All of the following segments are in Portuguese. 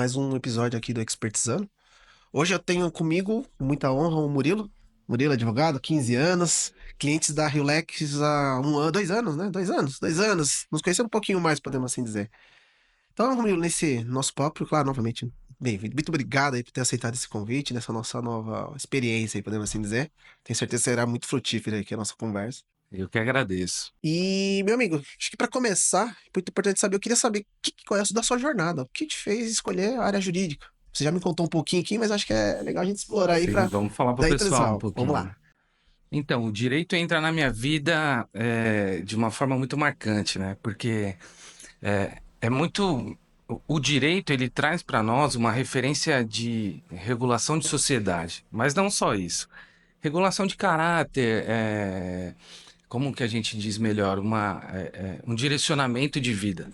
mais um episódio aqui do Expertizando. Hoje eu tenho comigo, com muita honra, o Murilo. Murilo, advogado, 15 anos, clientes da RIOLEX há 1 ano, 2 anos, né? 2 anos. Nos conhecemos um pouquinho mais, podemos assim dizer. Então, Murilo, nesse nosso papo, claro, novamente, bem-vindo. Muito obrigado aí por ter aceitado esse convite, nessa nossa nova experiência aí, podemos assim dizer. Tenho certeza que será muito frutífera aqui a nossa conversa. Eu que agradeço. E, meu amigo, acho que para começar, muito importante saber, eu queria saber qual é da sua jornada, o que te fez escolher a área jurídica? Você já me contou um pouquinho aqui, mas acho que é legal a gente explorar aí Sim, para vamos falar para o daí pessoal um pessoal. Vamos pouquinho, lá. né? Então, o direito entra na minha vida de uma forma muito marcante, né? Porque é muito. O direito ele traz para nós uma referência de regulação de sociedade, mas não só isso. Regulação de caráter, como que a gente diz melhor? Um direcionamento de vida.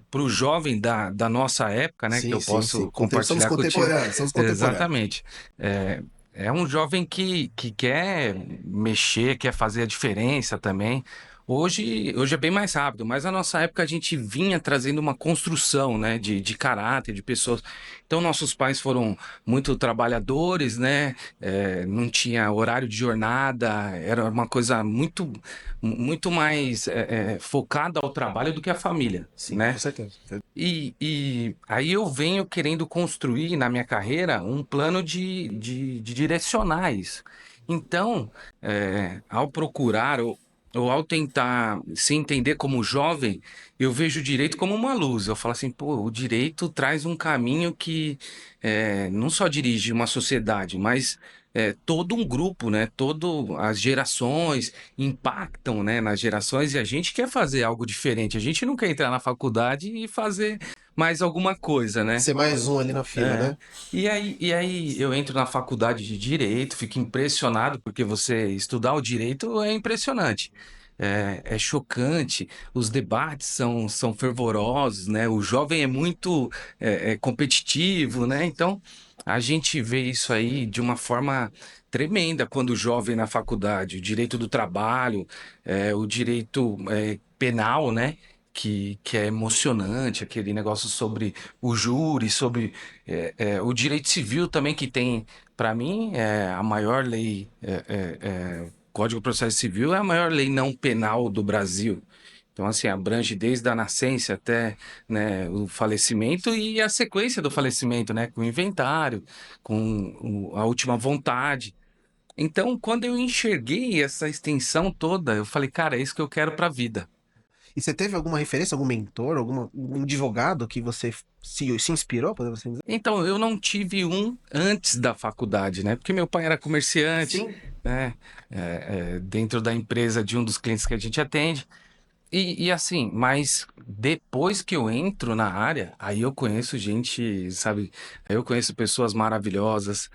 Para o jovem da nossa época, né? Que Sim, eu sim, sim. posso Somos compartilhar contigo. contemporâneos, somos contemporâneos. Exatamente. É, é um jovem que quer mexer, quer fazer a diferença também. Hoje é bem mais rápido, mas na nossa época a gente vinha trazendo uma construção, né, de caráter, de pessoas. Então, nossos pais foram muito trabalhadores, né? Não tinha horário de jornada, era uma coisa muito mais focada ao trabalho do que à família, Sim, com né? certeza. E aí eu venho querendo construir na minha carreira um plano de direcionar isso. Então, ao procurar ou ao tentar se entender como jovem, eu vejo o direito como uma luz. Eu falo assim, pô, o direito traz um caminho que não só dirige uma sociedade, mas todo um grupo, né? Todo as gerações impactam, né, nas gerações e a gente quer fazer algo diferente. A gente não quer entrar na faculdade e fazer mais alguma coisa, né? Ser mais um ali na fila, É. né? E aí eu entro na faculdade de Direito, fico impressionado, porque você estudar o direito é impressionante. É chocante, os debates são fervorosos, né? O jovem é muito competitivo, né? Então, a gente vê isso aí de uma forma tremenda quando o jovem na faculdade, o direito do trabalho, o direito penal, né? Que é emocionante, aquele negócio sobre o júri, sobre o direito civil também, que tem, para mim, a maior lei, Código de Processo Civil é a maior lei não penal do Brasil. Então, assim, abrange desde a nascença até, né, o falecimento e a sequência do falecimento, né, com o inventário, com a última vontade. Então, quando eu enxerguei essa extensão toda, eu falei, cara, é isso que eu quero para a vida. E você teve alguma referência, algum mentor, um advogado que você se inspirou, podemos assim dizer? Então, eu não tive um antes da faculdade, né? Porque meu pai era comerciante, Sim. né? Dentro da empresa de um dos clientes que a gente atende. E assim, mas depois que eu entro na área, aí eu conheço gente, sabe? Aí eu conheço pessoas maravilhosas,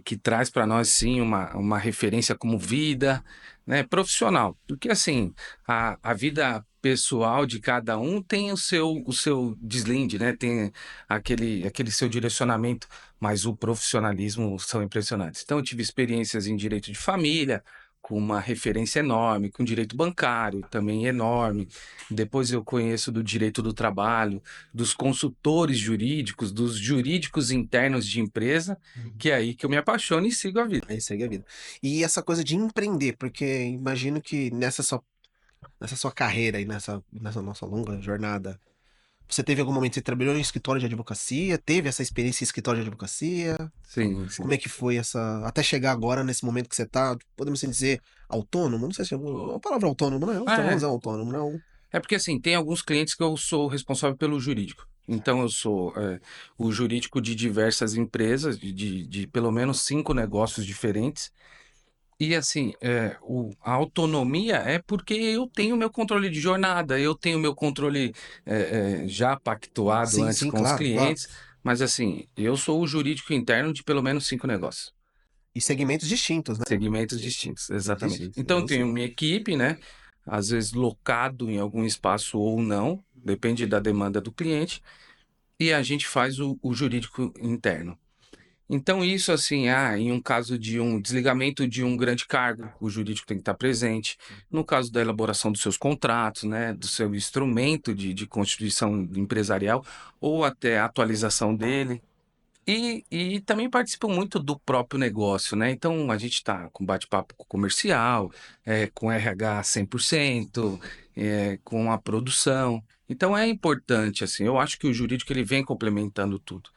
que traz para nós, sim, uma referência como vida, né? Profissional. Porque assim, a vida pessoal de cada um tem o seu deslinde, né? Tem aquele seu direcionamento, mas o profissionalismo são impressionantes. Então, eu tive experiências em direito de família, com uma referência enorme, com direito bancário também enorme. Depois eu conheço do direito do trabalho, dos consultores jurídicos, dos jurídicos internos de empresa, que é aí que eu me apaixono e sigo a vida. Aí segue a vida. E essa coisa de empreender, porque imagino que nessa sua carreira e nessa nossa longa jornada, você teve algum momento que você trabalhou em escritório de advocacia? Teve essa experiência em escritório de advocacia? Sim, Como sim. é que foi essa. Até chegar agora, nesse momento que você tá, podemos assim dizer, autônomo? Não sei se é uma palavra autônomo, não é? Então, vamos É, dizer autônomo, não. é porque assim, tem alguns clientes que eu sou responsável pelo jurídico. Então, eu sou o jurídico de diversas empresas, de pelo menos 5 negócios diferentes. E assim, a autonomia é porque eu tenho meu controle de jornada, eu tenho meu controle já pactuado Sim, antes sim, com os claro, claro. clientes, mas assim, eu sou o jurídico interno de pelo menos 5 negócios, E segmentos distintos, né? segmentos distintos, exatamente. Distintos, Então, eu não tenho sim. minha equipe, né? Às vezes locado em algum espaço ou não, depende da demanda do cliente, e a gente faz o jurídico interno. Então, isso assim, em um caso de um desligamento de um grande cargo, o jurídico tem que estar presente. No caso da elaboração dos seus contratos, né, do seu instrumento de constituição empresarial, ou até a atualização dele. E também participam muito do próprio negócio, né? Então, a gente está com bate-papo com o comercial, com RH 100%, com a produção. Então, é importante, assim, eu acho que o jurídico ele vem complementando tudo.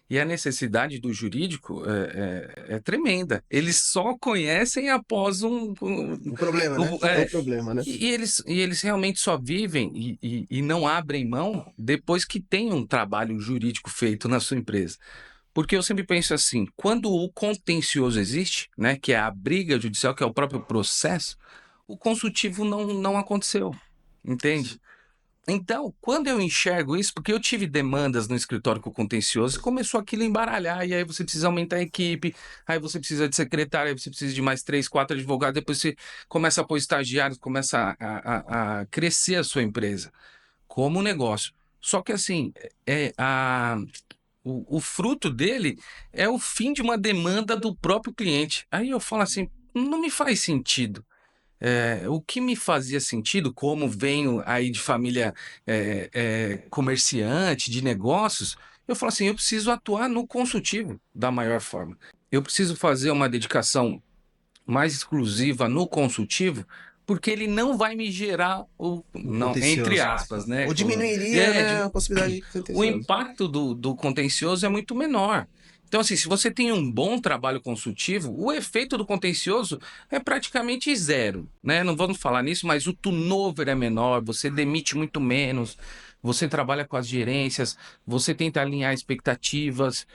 E a necessidade do jurídico é tremenda. Eles só conhecem após O problema, né? É o problema, né? e eles realmente só vivem e não abrem mão depois que tem um trabalho jurídico feito na sua empresa. Porque eu sempre penso assim, quando o contencioso existe, né, que é a briga judicial, que é o próprio processo, o consultivo não aconteceu, entende? Então, quando eu enxergo isso, porque eu tive demandas no escritório com o contencioso, começou aquilo a embaralhar, e aí você precisa aumentar a equipe, aí você precisa de secretário, aí você precisa de mais 3, 4 advogados, depois você começa a pôr estagiários, começa a crescer a sua empresa como negócio. Só que assim, o fruto dele é o fim de uma demanda do próprio cliente. Aí eu falo assim, não me faz sentido. O que me fazia sentido, como venho aí de família comerciante, de negócios, eu falo assim, eu preciso atuar no consultivo da maior forma. Eu preciso fazer uma dedicação mais exclusiva no consultivo, porque ele não vai me gerar O não, entre contencioso. aspas, né? Ou diminuiria, né, a possibilidade de O contencioso. impacto do contencioso é muito menor. Então, assim, se você tem um bom trabalho consultivo, o efeito do contencioso é praticamente zero, né? Não vamos falar nisso, mas o turnover é menor, você demite muito menos, você trabalha com as gerências, você tenta alinhar expectativas.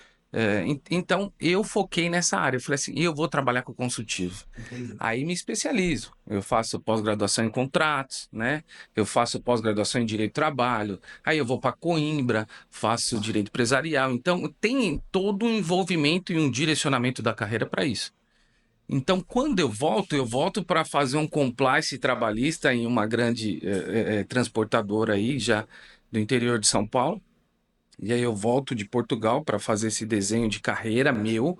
Então, eu foquei nessa área. Eu falei assim, eu vou trabalhar com consultivo. Entendi. Aí me especializo. Eu faço pós-graduação em contratos, né? Eu faço pós-graduação em direito do trabalho. Aí eu vou para Coimbra, faço direito empresarial. Então, tem todo um envolvimento e um direcionamento da carreira para isso. Então, quando eu volto para fazer um compliance trabalhista em uma grande transportadora aí, já do interior de São Paulo. E aí eu volto de Portugal para fazer esse desenho de carreira meu,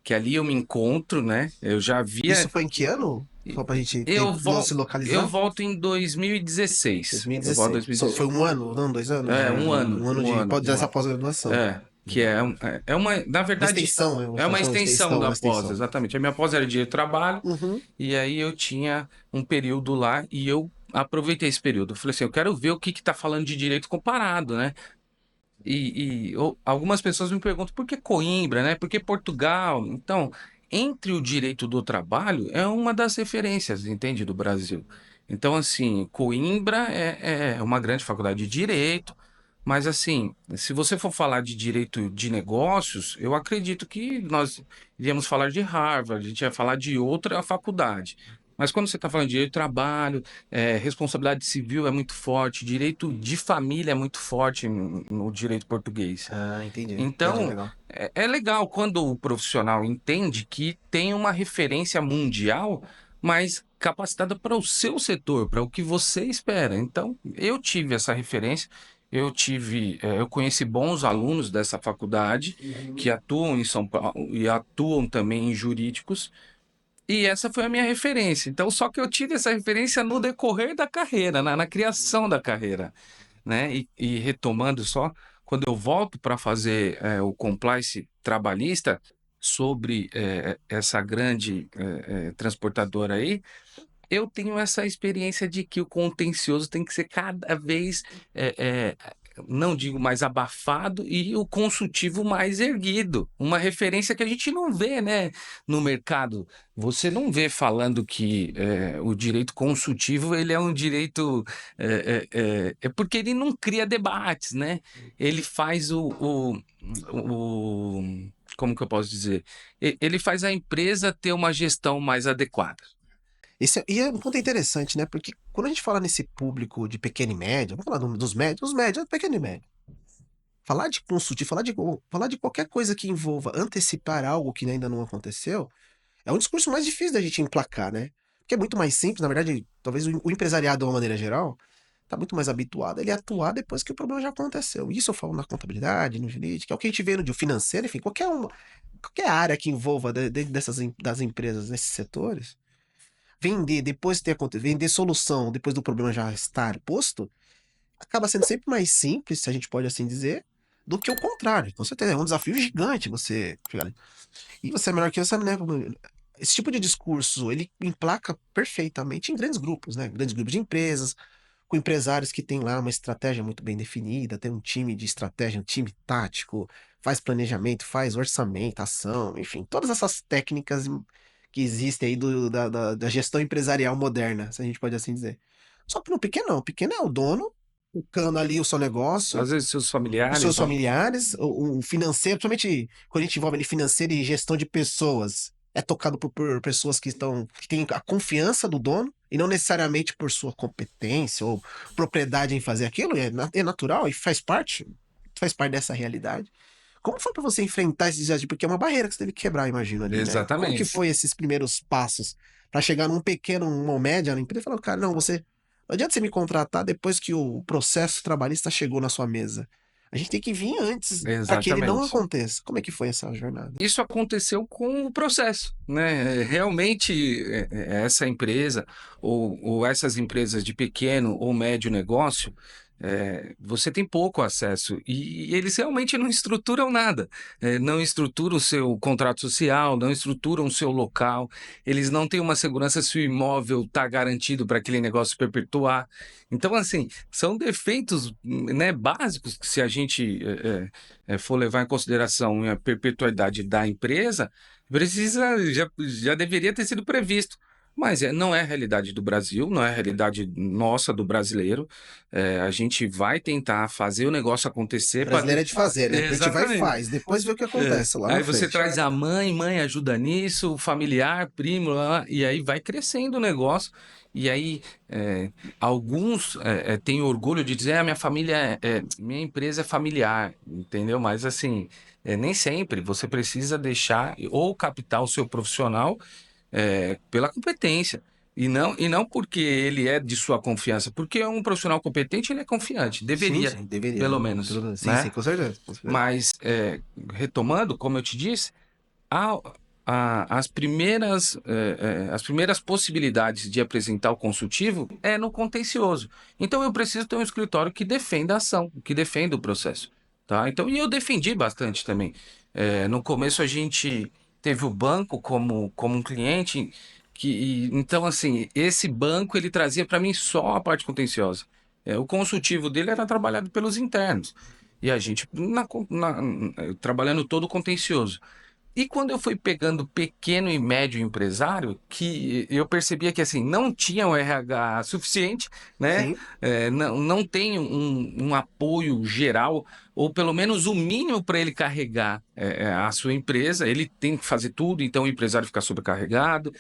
que ali eu me encontro, né? Eu já Isso via. foi em que ano? Só pra gente Eu, se eu localizar. volto em 2016. Eu volto em 2016. Foi 2016. um ano? Não, 2 anos? Um ano, Um ano um de ano. dessa pós-graduação. Que é uma, na Uma verdade, extensão, eu vou é uma chamar de extensão extensão, uma da pós, extensão. exatamente. A minha pós era de trabalho, Uhum. e aí eu tinha um período lá e eu aproveitei esse período. Eu falei assim, eu quero ver o que está falando de direito comparado, né? Algumas pessoas me perguntam por que Coimbra, né? Por que Portugal? Então, entre o direito do trabalho é uma das referências, entende, do Brasil. Então, assim, Coimbra é uma grande faculdade de direito, mas assim, se você for falar de direito de negócios, eu acredito que nós iríamos falar de Harvard, a gente ia falar de outra faculdade. Mas quando você está falando de direito do trabalho, responsabilidade civil é muito forte, direito de família é muito forte no direito português. Ah, entendi. Entendi, Então, legal. é legal quando o profissional entende que tem uma referência mundial, mas capacitada para o seu setor, para o que você espera. Então, eu tive essa referência, eu conheci bons alunos dessa faculdade que atuam em São Paulo e atuam também em jurídicos. E essa foi a minha referência. Então, só que eu tive essa referência no decorrer da carreira, na criação da carreira, né? E retomando só, quando eu volto para fazer o compliance trabalhista sobre essa grande transportadora aí, eu tenho essa experiência de que o contencioso tem que ser cada vez, eh, eh, não digo mais abafado, e o consultivo mais erguido. Uma referência que a gente não vê, né, no mercado. Você não vê falando que o direito consultivo ele é um direito. É porque ele não cria debates, né? Ele faz como que eu posso dizer? Ele faz a empresa ter uma gestão mais adequada. E é um ponto interessante, né? Porque quando a gente fala nesse público de pequeno e médio, vamos falar dos médios, os médios, pequeno e médio. Falar de consultir, falar de qualquer coisa que envolva antecipar algo que ainda não aconteceu, é um discurso mais difícil da gente emplacar, né? Porque é muito mais simples, na verdade, talvez o empresariado de uma maneira geral, tá muito mais habituado a ele atuar depois que o problema já aconteceu. Isso eu falo na contabilidade, no jurídico, é o que a gente vê no financeiro, enfim, qualquer área que envolva das empresas nesses setores, vender depois de ter acontecido, vender solução depois do problema já estar posto, acaba sendo sempre mais simples, se a gente pode assim dizer, do que o contrário. Com certeza, é um desafio gigante você chegar ali. E você é melhor que eu, sabe, né? Esse tipo de discurso, ele emplaca perfeitamente em grandes grupos, né? Grandes grupos de empresas, com empresários que têm lá uma estratégia muito bem definida, tem um time de estratégia, um time tático, faz planejamento, faz orçamento, ação, enfim, todas essas técnicas que existem aí da gestão empresarial moderna, se a gente pode assim dizer. Só que no pequeno não, o pequeno é o dono, tocando ali o seu negócio, Às vezes seus os seus familiares, né? familiares, o financeiro, principalmente quando a gente envolve ali financeiro e gestão de pessoas, é tocado por pessoas que têm a confiança do dono e não necessariamente por sua competência ou propriedade em fazer aquilo, é natural e faz parte dessa realidade. Como foi para você enfrentar esse desafio? Porque é uma barreira que você teve que quebrar, imagino ali, né? Como que Exatamente. foi esses primeiros passos para chegar num pequeno, uma média na empresa e falar, cara, não, não adianta você me contratar depois que o processo trabalhista chegou na sua mesa. A gente tem que vir antes para que ele não Exatamente. aconteça. Como é que foi essa jornada? Isso aconteceu com o processo, né? Realmente, essa empresa ou essas empresas de pequeno ou médio negócio, você tem pouco acesso e eles realmente não estruturam nada. Não estruturam o seu contrato social, não estruturam o seu local, eles não têm uma segurança se o imóvel está garantido para aquele negócio perpetuar. Então, assim, são defeitos, né, básicos que se a gente for levar em consideração a perpetuidade da empresa, já deveria ter sido previsto. Mas não é a realidade do Brasil, não é a realidade nossa, do brasileiro. A gente vai tentar fazer o negócio acontecer para. Brasileiro é de fazer, né? A gente vai e Exatamente. faz, depois vê o que acontece lá na Aí você frente. traz a mãe ajuda nisso, o familiar, primo, lá, e aí vai crescendo o negócio. E aí alguns têm orgulho de dizer, a minha família, minha empresa é familiar, entendeu? Mas assim, nem sempre você precisa deixar ou captar o seu profissional pela competência. E não porque ele é de sua confiança, porque um profissional competente ele é confiante, Sim, deveria, sim, deveria. pelo menos, Sim, sim, né? com certeza, com certeza. Mas, retomando, como eu te disse, há- as primeiras possibilidades de apresentar o consultivo é no contencioso. Então, eu preciso ter um escritório que defenda a ação, que defenda o processo. Tá? Então, e eu defendi bastante também. No começo, a gente teve o banco como um cliente, então, assim, esse banco ele trazia para mim só a parte contenciosa. O consultivo dele era trabalhado pelos internos. E a gente trabalhando todo contencioso. E quando eu fui pegando pequeno e médio empresário, que eu percebia que assim não tinha o RH suficiente, né? Sim, Não tem um apoio geral, ou pelo menos o mínimo para ele carregar a sua empresa. Ele tem que fazer tudo, então o empresário fica sobrecarregado.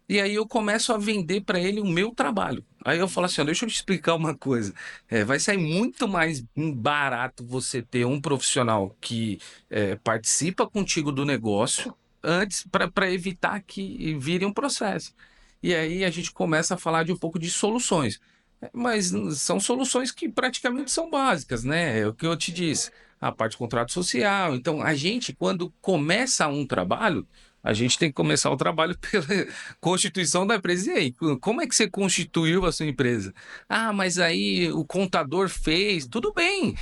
E aí eu começo a vender para ele o meu trabalho. Aí eu falo assim, ó, deixa eu te explicar uma coisa. Vai sair muito mais barato você ter um profissional que participa contigo do negócio antes para evitar que vire um processo. E aí a gente começa a falar de um pouco de soluções. Mas são soluções que praticamente são básicas, né? É o que eu te disse. A parte de contrato social. Então, a gente, quando começa um trabalho, a gente tem que começar o trabalho pela constituição da empresa. E aí, como é que você constituiu a sua empresa? Ah, mas aí o contador fez. Tudo bem.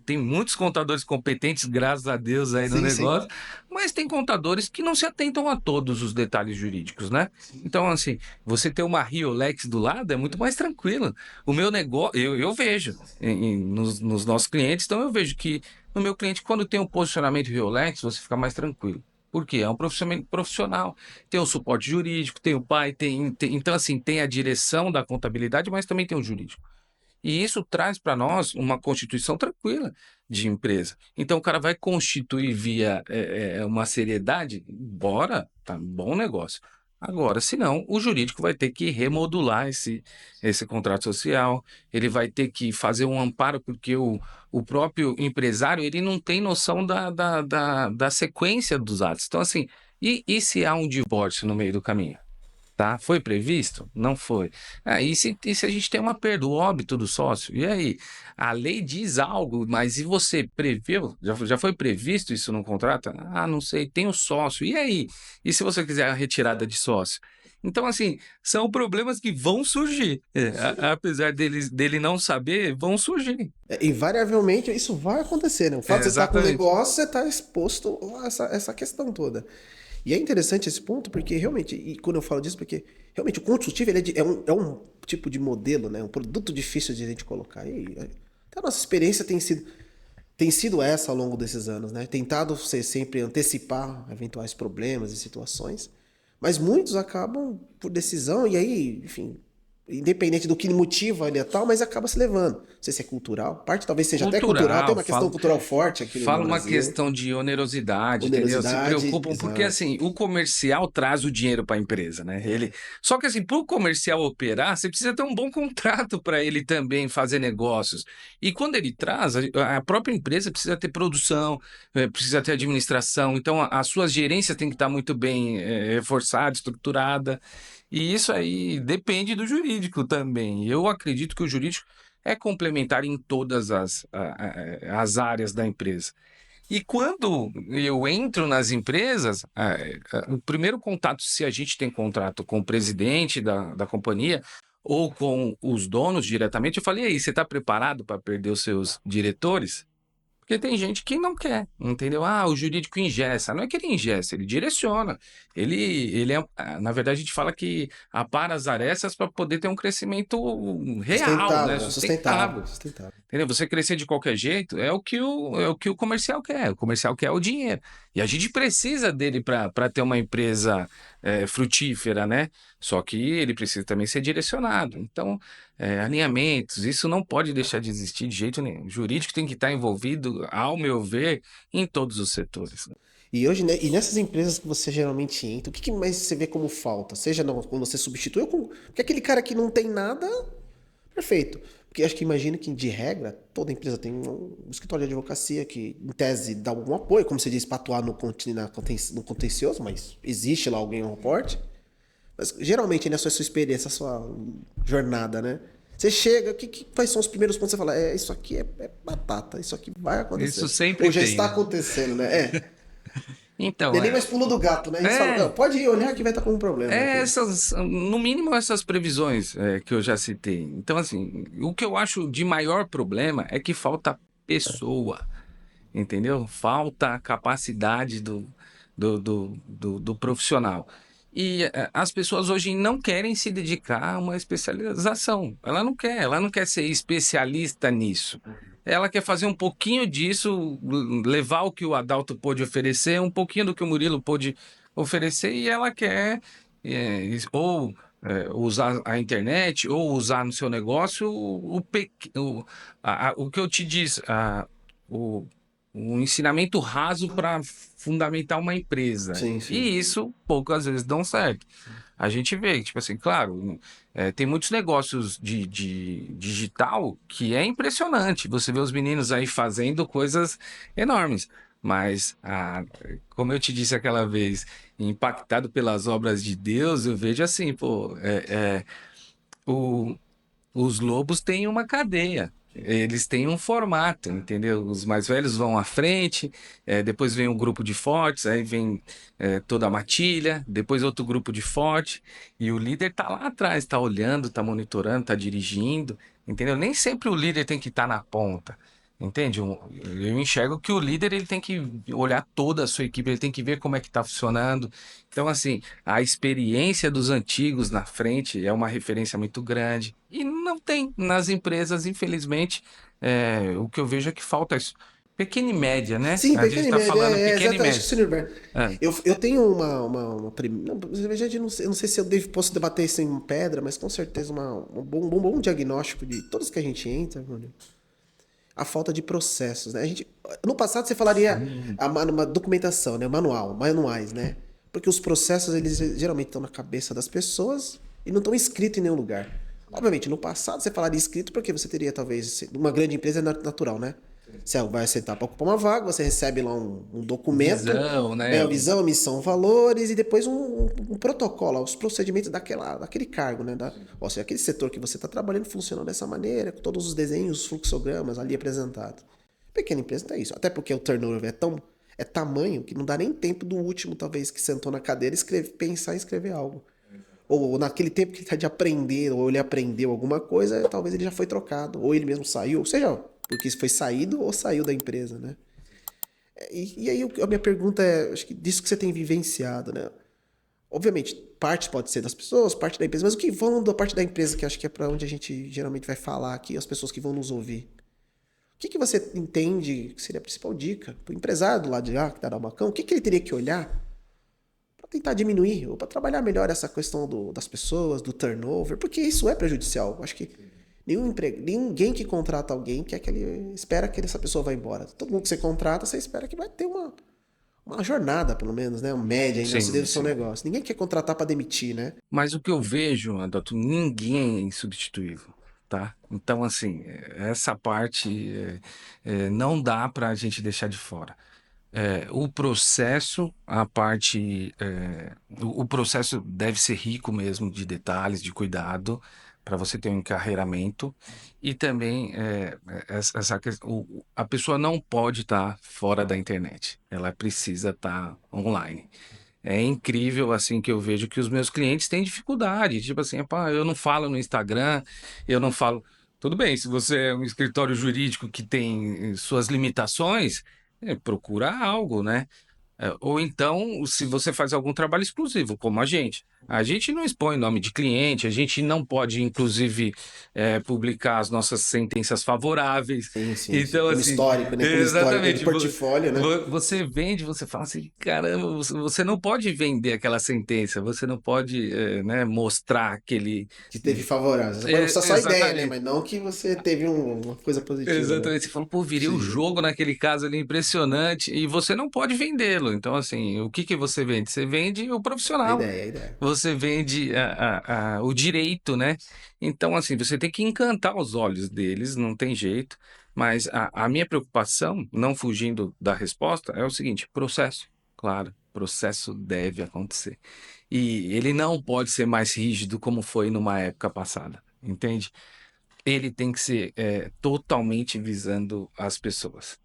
Tem muitos contadores competentes, graças a Deus, aí no sim, sim. negócio, mas tem contadores que não se atentam a todos os detalhes jurídicos, né? Então, assim, você ter uma Riolex do lado é muito mais tranquilo. O meu negócio, eu vejo nos nossos clientes, então eu vejo que no meu cliente, quando tem um posicionamento Riolex, você fica mais tranquilo. Por quê? É um profissional. Tem o suporte jurídico, tem o pai, então, assim, tem a direção da contabilidade, mas também tem o jurídico. E isso traz para nós uma constituição tranquila de empresa. Então, o cara vai constituir via uma seriedade, bora, tá um bom negócio. Agora, se não, o jurídico vai ter que remodular esse contrato social, ele vai ter que fazer um amparo, porque o próprio empresário ele não tem noção da sequência dos atos. Então, assim, e se há um divórcio no meio do caminho? Tá? Foi previsto? Não foi. E se a gente tem uma perda, o óbito do sócio? E aí? A lei diz algo, mas e você previu? Já foi previsto isso no contrato? Ah, não sei, tem o sócio. E aí? E se você quiser a retirada de sócio? Então, assim, são problemas que vão surgir. Apesar dele não saber, vão surgir. Invariavelmente isso vai acontecer, né? O fato de você estar com um Exatamente. negócio, você está exposto a essa questão toda. E é interessante esse ponto, porque realmente, e quando eu falo disso, porque realmente o consultivo ele é um tipo de modelo, né? Um produto difícil de a gente colocar. E até a nossa experiência tem sido essa ao longo desses anos, né? Tentado ser sempre antecipar eventuais problemas e situações, mas muitos acabam por decisão, e aí, enfim, independente do que motiva ele a tal, mas acaba se levando. Não sei se é cultural, parte talvez seja até cultural, tem Cultural, uma questão cultural forte aqui no fala uma Brasil. questão de onerosidade, entendeu? Se Onerosidade, preocupam porque exato. assim, o comercial traz o dinheiro para a empresa, né? Só que assim, para o comercial operar, você precisa ter um bom contrato para ele também fazer negócios. E quando ele traz, a própria empresa precisa ter produção, precisa ter administração. Então, a sua gerência tem que estar muito bem reforçada, estruturada. E isso aí depende do jurídico também. Eu acredito que o jurídico é complementar em todas as áreas da empresa. E quando eu entro nas empresas, o primeiro contato, se a gente tem contrato com o presidente da companhia ou com os donos diretamente, eu falei, e aí, você está preparado para perder os seus diretores? Porque tem gente que não quer, entendeu? Ah, o jurídico engessa. Não é que ele engessa, ele direciona. Ele é, na verdade, a gente fala que apara as arestas para poder ter um crescimento real, né? Sustentável, né? Sustentável. Sustentável, sustentável. Entendeu? Você crescer de qualquer jeito é o que o comercial quer. O comercial quer o dinheiro. E a gente precisa dele para ter uma empresa frutífera, né? Só que ele precisa também ser direcionado. Então, alinhamentos, isso não pode deixar de existir de jeito nenhum. O jurídico tem que estar envolvido, ao meu ver, em todos os setores. E hoje, né, e nessas empresas que você geralmente entra, o que mais você vê como falta? Seja quando você substitui, porque aquele cara que não tem nada, perfeito. Porque acho que imagino que, de regra, toda empresa tem um escritório de advocacia que, em tese, dá algum apoio, como você diz, para atuar no contencioso, mas existe lá alguém no reporte. Mas geralmente, na sua experiência, a sua jornada, né? Você chega, quais são os primeiros pontos que você fala? Isso aqui é batata, isso aqui vai Isso acontecer. sempre Ou já tem, está né? acontecendo, né? Não Então, é nem mais pulo do gato, né? A gente fala, é, "Não, pode ir olhar que vai estar com um problema aqui." no mínimo essas previsões que eu já citei. Então, assim, o que eu acho de maior problema é que falta pessoa, entendeu? Falta capacidade do profissional. E as pessoas hoje não querem se dedicar a uma especialização. Ela não quer ser especialista nisso. Ela quer fazer um pouquinho disso, levar o que o Adalto pôde oferecer, um pouquinho do que o Murilo pôde oferecer, e ela quer ou usar a internet, ou usar no seu negócio o que eu te disse, o, um ensinamento raso para fundamentar uma empresa. Sim, sim. E isso poucas vezes dão certo. A gente vê, tipo assim, claro, tem muitos negócios de digital que é impressionante. Você vê os meninos aí fazendo coisas enormes. Mas, como eu te disse aquela vez, impactado pelas obras de Deus, eu vejo assim, pô, o, os lobos têm uma cadeia. Eles têm um formato, entendeu? Os mais velhos vão à frente, depois vem um grupo de fortes, aí vem toda a matilha, depois outro grupo de forte, e o líder tá lá atrás, tá olhando, tá monitorando, tá dirigindo, entendeu? Nem sempre o líder tem que estar na ponta, entende? Eu enxergo que o líder ele tem que olhar toda a sua equipe, ele tem que ver como é que tá funcionando. Então, assim, a experiência dos antigos na frente é uma referência muito grande. E não tem nas empresas, infelizmente. O que eu vejo é que falta isso. Pequena e média, né? Sim, A gente pequena e está média, falando pequena e exatamente, média. isso, Silver. É. Eu tenho não, gente, eu não sei se posso debater isso em pedra, mas com certeza um bom diagnóstico de todos que a gente entra, mano. A falta de processos, né? No passado você falaria Sim. uma documentação, né? Manuais, né? Porque os processos, eles geralmente estão na cabeça das pessoas e não estão escritos em nenhum lugar. Obviamente, no passado você falaria escrito porque você teria, talvez, uma grande empresa natural, né? Você vai aceitar para ocupar uma vaga, você recebe lá um documento, Visão, né? visão, missão, valores e depois um protocolo, os procedimentos daquele cargo, né? Ou seja, aquele setor que você está trabalhando funciona dessa maneira, com todos os desenhos, os fluxogramas ali apresentados. Pequena empresa não é isso, até porque o turnover é tamanho que não dá nem tempo do último, talvez, que sentou na cadeira pensar em escrever algo. Ou naquele tempo que ele está de aprender, ou ele aprendeu alguma coisa, talvez ele já foi trocado, ou ele mesmo saiu, ou seja, porque foi saído ou saiu da empresa, né? E aí a minha pergunta é, acho que disso que você tem vivenciado, né? Obviamente, parte pode ser das pessoas, parte da empresa, mas o que vão da parte da empresa, que acho que é para onde a gente geralmente vai falar aqui, as pessoas que vão nos ouvir. O que você entende que seria a principal dica para o empresário do lado de lá, que está na Balcão, o que ele teria que olhar para tentar diminuir ou para trabalhar melhor essa questão das pessoas, do turnover, porque isso é prejudicial. Acho que ninguém que contrata alguém quer que ele espera que essa pessoa vá embora. Todo mundo que você contrata, você espera que vai ter uma jornada, pelo menos, né? Uma média aí dentro do seu negócio. Ninguém quer contratar para demitir, né? Mas o que eu vejo, Adalto, ninguém é insubstituível, tá? Então, assim, essa parte não dá para a gente deixar de fora. O processo, o processo deve ser rico mesmo de detalhes, de cuidado, para você ter um encarreiramento. E também a pessoa não pode estar fora da internet, ela precisa estar online. É incrível assim que eu vejo que os meus clientes têm dificuldade, tipo assim, pá, eu não falo no Instagram, eu não falo. Tudo bem, se você é um escritório jurídico que tem suas limitações, procura algo, né? Ou então, se você faz algum trabalho exclusivo, como a gente não expõe nome de cliente, a gente não pode, inclusive, publicar as nossas sentenças favoráveis. Sim. Então, Como assim, histórico, né? Como histórico de exatamente, portfólio, né? você vende, você fala assim, caramba, você não pode vender aquela sentença, você não pode, né, mostrar aquele. Que teve favorável. Você pode mostrar só a ideia, né? Exatamente. Mas não que você teve uma coisa positiva, né? Exatamente, você falou, pô, virei o Sim. jogo naquele caso ali, impressionante, e você não pode vendê-lo. Então, assim, o que que você vende? Você vende o profissional, A ideia. você vende o direito, né? Então, assim, você tem que encantar os olhos deles, não tem jeito. Mas a minha preocupação, não fugindo da resposta, é o seguinte: processo. Claro, processo deve acontecer. E ele não pode ser mais rígido como foi numa época passada, entende? Ele tem que ser totalmente visando as pessoas.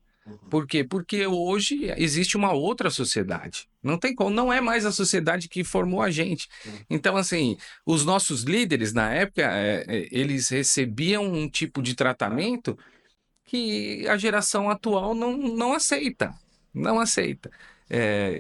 Por quê? Porque hoje existe uma outra sociedade. Não tem como, não é mais a sociedade que formou a gente. Então, assim, os nossos líderes na época, eles recebiam um tipo de tratamento que a geração atual não aceita. Não aceita.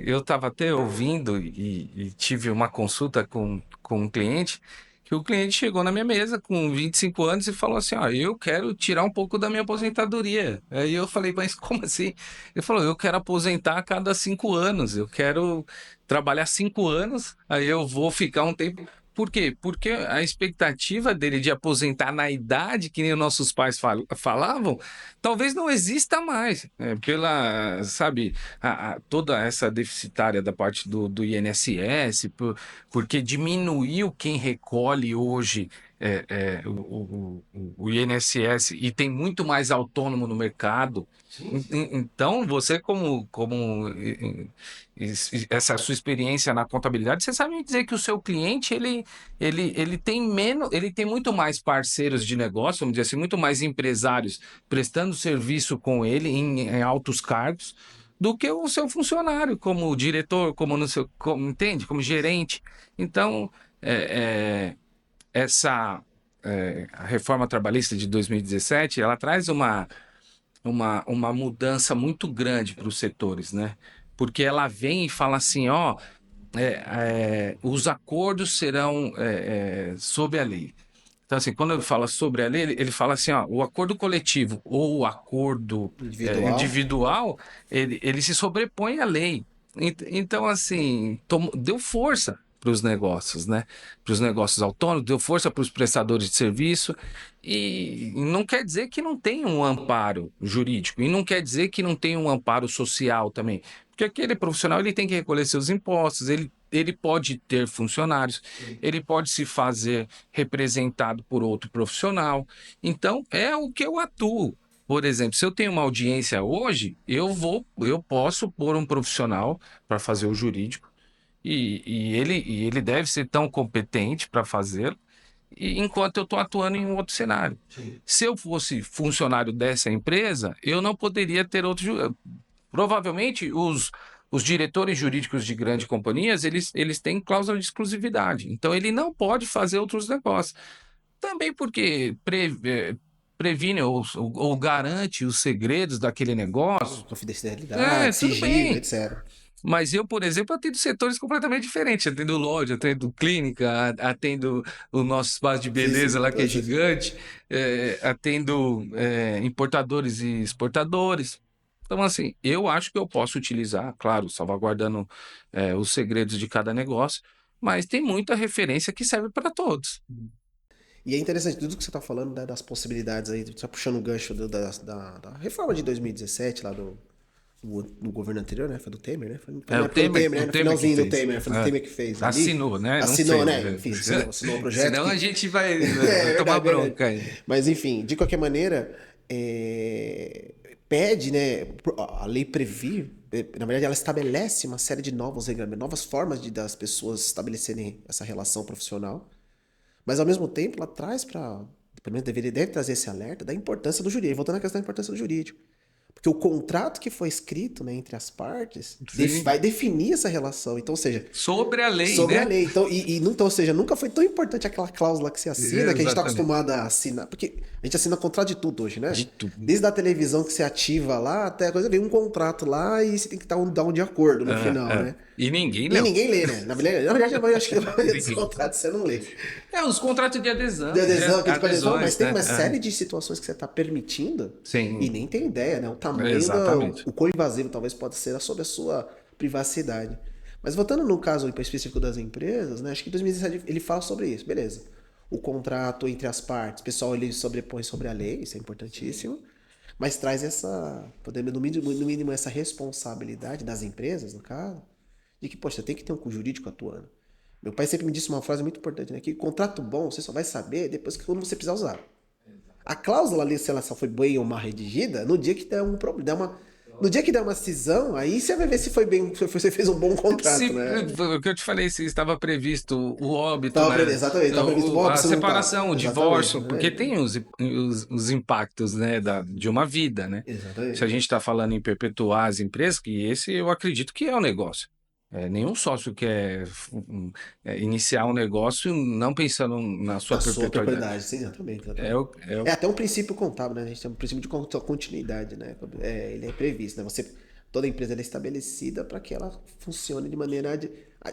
Eu estava até ouvindo e tive uma consulta com um cliente, que o cliente chegou na minha mesa com 25 anos e falou assim: ó, eu quero tirar um pouco da minha aposentadoria. Aí eu falei, mas como assim? Ele falou, eu quero aposentar a cada 5 anos, eu quero trabalhar 5 anos, aí eu vou ficar um tempo. Por quê? Porque a expectativa dele de aposentar na idade que nem os nossos pais falavam, talvez não exista mais, pela, sabe, toda essa deficitária da parte do INSS, porque diminuiu quem recolhe hoje o INSS e tem muito mais autônomo no mercado. Então, você essa sua experiência na contabilidade, você sabe me dizer que o seu cliente ele tem menos, ele tem muito mais parceiros de negócio, vamos dizer assim, muito mais empresários prestando serviço com ele em altos cargos do que o seu funcionário, como diretor, como no seu, entende, como gerente. Então, essa a reforma trabalhista de 2017, ela traz uma mudança muito grande para os setores, né? Porque ela vem e fala assim, ó, os acordos serão sob a lei. Então, assim, quando ele fala sobre a lei, ele fala assim, ó, o acordo coletivo ou o acordo individual, ele se sobrepõe à lei. Então, assim, deu força para os negócios, né? Para os negócios autônomos, deu força para os prestadores de serviço, e não quer dizer que não tem um amparo jurídico, e não quer dizer que não tem um amparo social também. Porque aquele profissional ele tem que recolher seus impostos, ele pode ter funcionários, ele pode se fazer representado por outro profissional. Então, é o que eu atuo. Por exemplo, se eu tenho uma audiência hoje, eu posso pôr um profissional para fazer o jurídico e ele deve ser tão competente para fazê-lo, enquanto eu estou atuando em um outro cenário. Sim. Se eu fosse funcionário dessa empresa, eu não poderia ter outro. Provavelmente os diretores jurídicos de grandes companhias, eles têm cláusula de exclusividade. Então, ele não pode fazer outros negócios. Também porque previne ou garante os segredos daquele negócio. Confidencialidade, Tudo sigilo, bem. etc. Mas eu, por exemplo, atendo setores completamente diferentes. Atendo loja, atendo clínica, atendo o nosso espaço de Sim, beleza sim. lá que é gigante, atendo importadores e exportadores. Então, assim, eu acho que eu posso utilizar, claro, salvaguardando os segredos de cada negócio, mas tem muita referência que serve para todos. E é interessante tudo que você está falando, né, das possibilidades aí, você tá puxando o gancho da reforma de 2017 lá do governo anterior, né? Foi do Temer, né? Foi na O época do Temer, Temer, né? o No Temer que finalzinho do fez. Temer, foi o Temer que fez ali. Assinou, né? Não Assinou, fez, né? Enfim, assinou o projeto. Senão a gente vai É tomar verdade, verdade. bronca aí. Mas enfim, de qualquer maneira, pede, né? A lei prevê, na verdade, ela estabelece uma série de novos regulamentos, novas formas das pessoas estabelecerem essa relação profissional. Mas ao mesmo tempo, ela traz para, pelo menos deve trazer esse alerta da importância do jurídico. Voltando à questão da importância do jurídico. Porque o contrato que foi escrito, né, entre as partes Sim. vai definir essa relação. Então, ou seja, Sobre a lei, sobre a né? lei. Então, então, ou seja, nunca foi tão importante aquela cláusula que você assina, que a gente está Exatamente. acostumado a assinar. Porque a gente assina contrato de tudo hoje, né? De tudo. Desde a televisão que você ativa lá, até a coisa vem um contrato lá e você tem que dar um de acordo no final, né? E ninguém E leu. ninguém lê, né? Na verdade, eu acho que a maioria dos contratos você não lê. Os contratos de adesão. De adesão, que tipo, adesão, mas tem né? uma série de situações que você está permitindo Sim. e nem tem ideia, né? O tamanho Exatamente. o quão invasivo talvez pode ser sobre a sua privacidade. Mas voltando no caso específico das empresas, né? Acho que em 2017 ele fala sobre isso, beleza. O contrato entre as partes, o pessoal ele sobrepõe sobre a lei, isso é importantíssimo, mas traz essa, podemos, no mínimo essa responsabilidade das empresas, no caso, de que, poxa, tem que ter um jurídico atuando. Meu pai sempre me disse uma frase muito importante, né? Que contrato bom você só vai saber depois que quando você precisar usar. A cláusula ali, se ela só foi bem ou mal redigida, no dia que der um problema, no dia que der uma cisão, aí você vai ver se foi bem, se você fez um bom contrato, né? O que eu te falei, se estava previsto o óbito, Exatamente, estava previsto o a óbito, não tá. separação, o divórcio, porque tem os impactos, né, de uma vida, né? Exatamente. Se a gente está falando em perpetuar as empresas, que esse eu acredito que é o negócio. Nenhum sócio quer iniciar um negócio não pensando na sua perpetuidade. Sim, exatamente. É até um princípio contábil, né? A gente tem um princípio de continuidade, né? Ele é previsto, né? Toda empresa é estabelecida para que ela funcione de maneira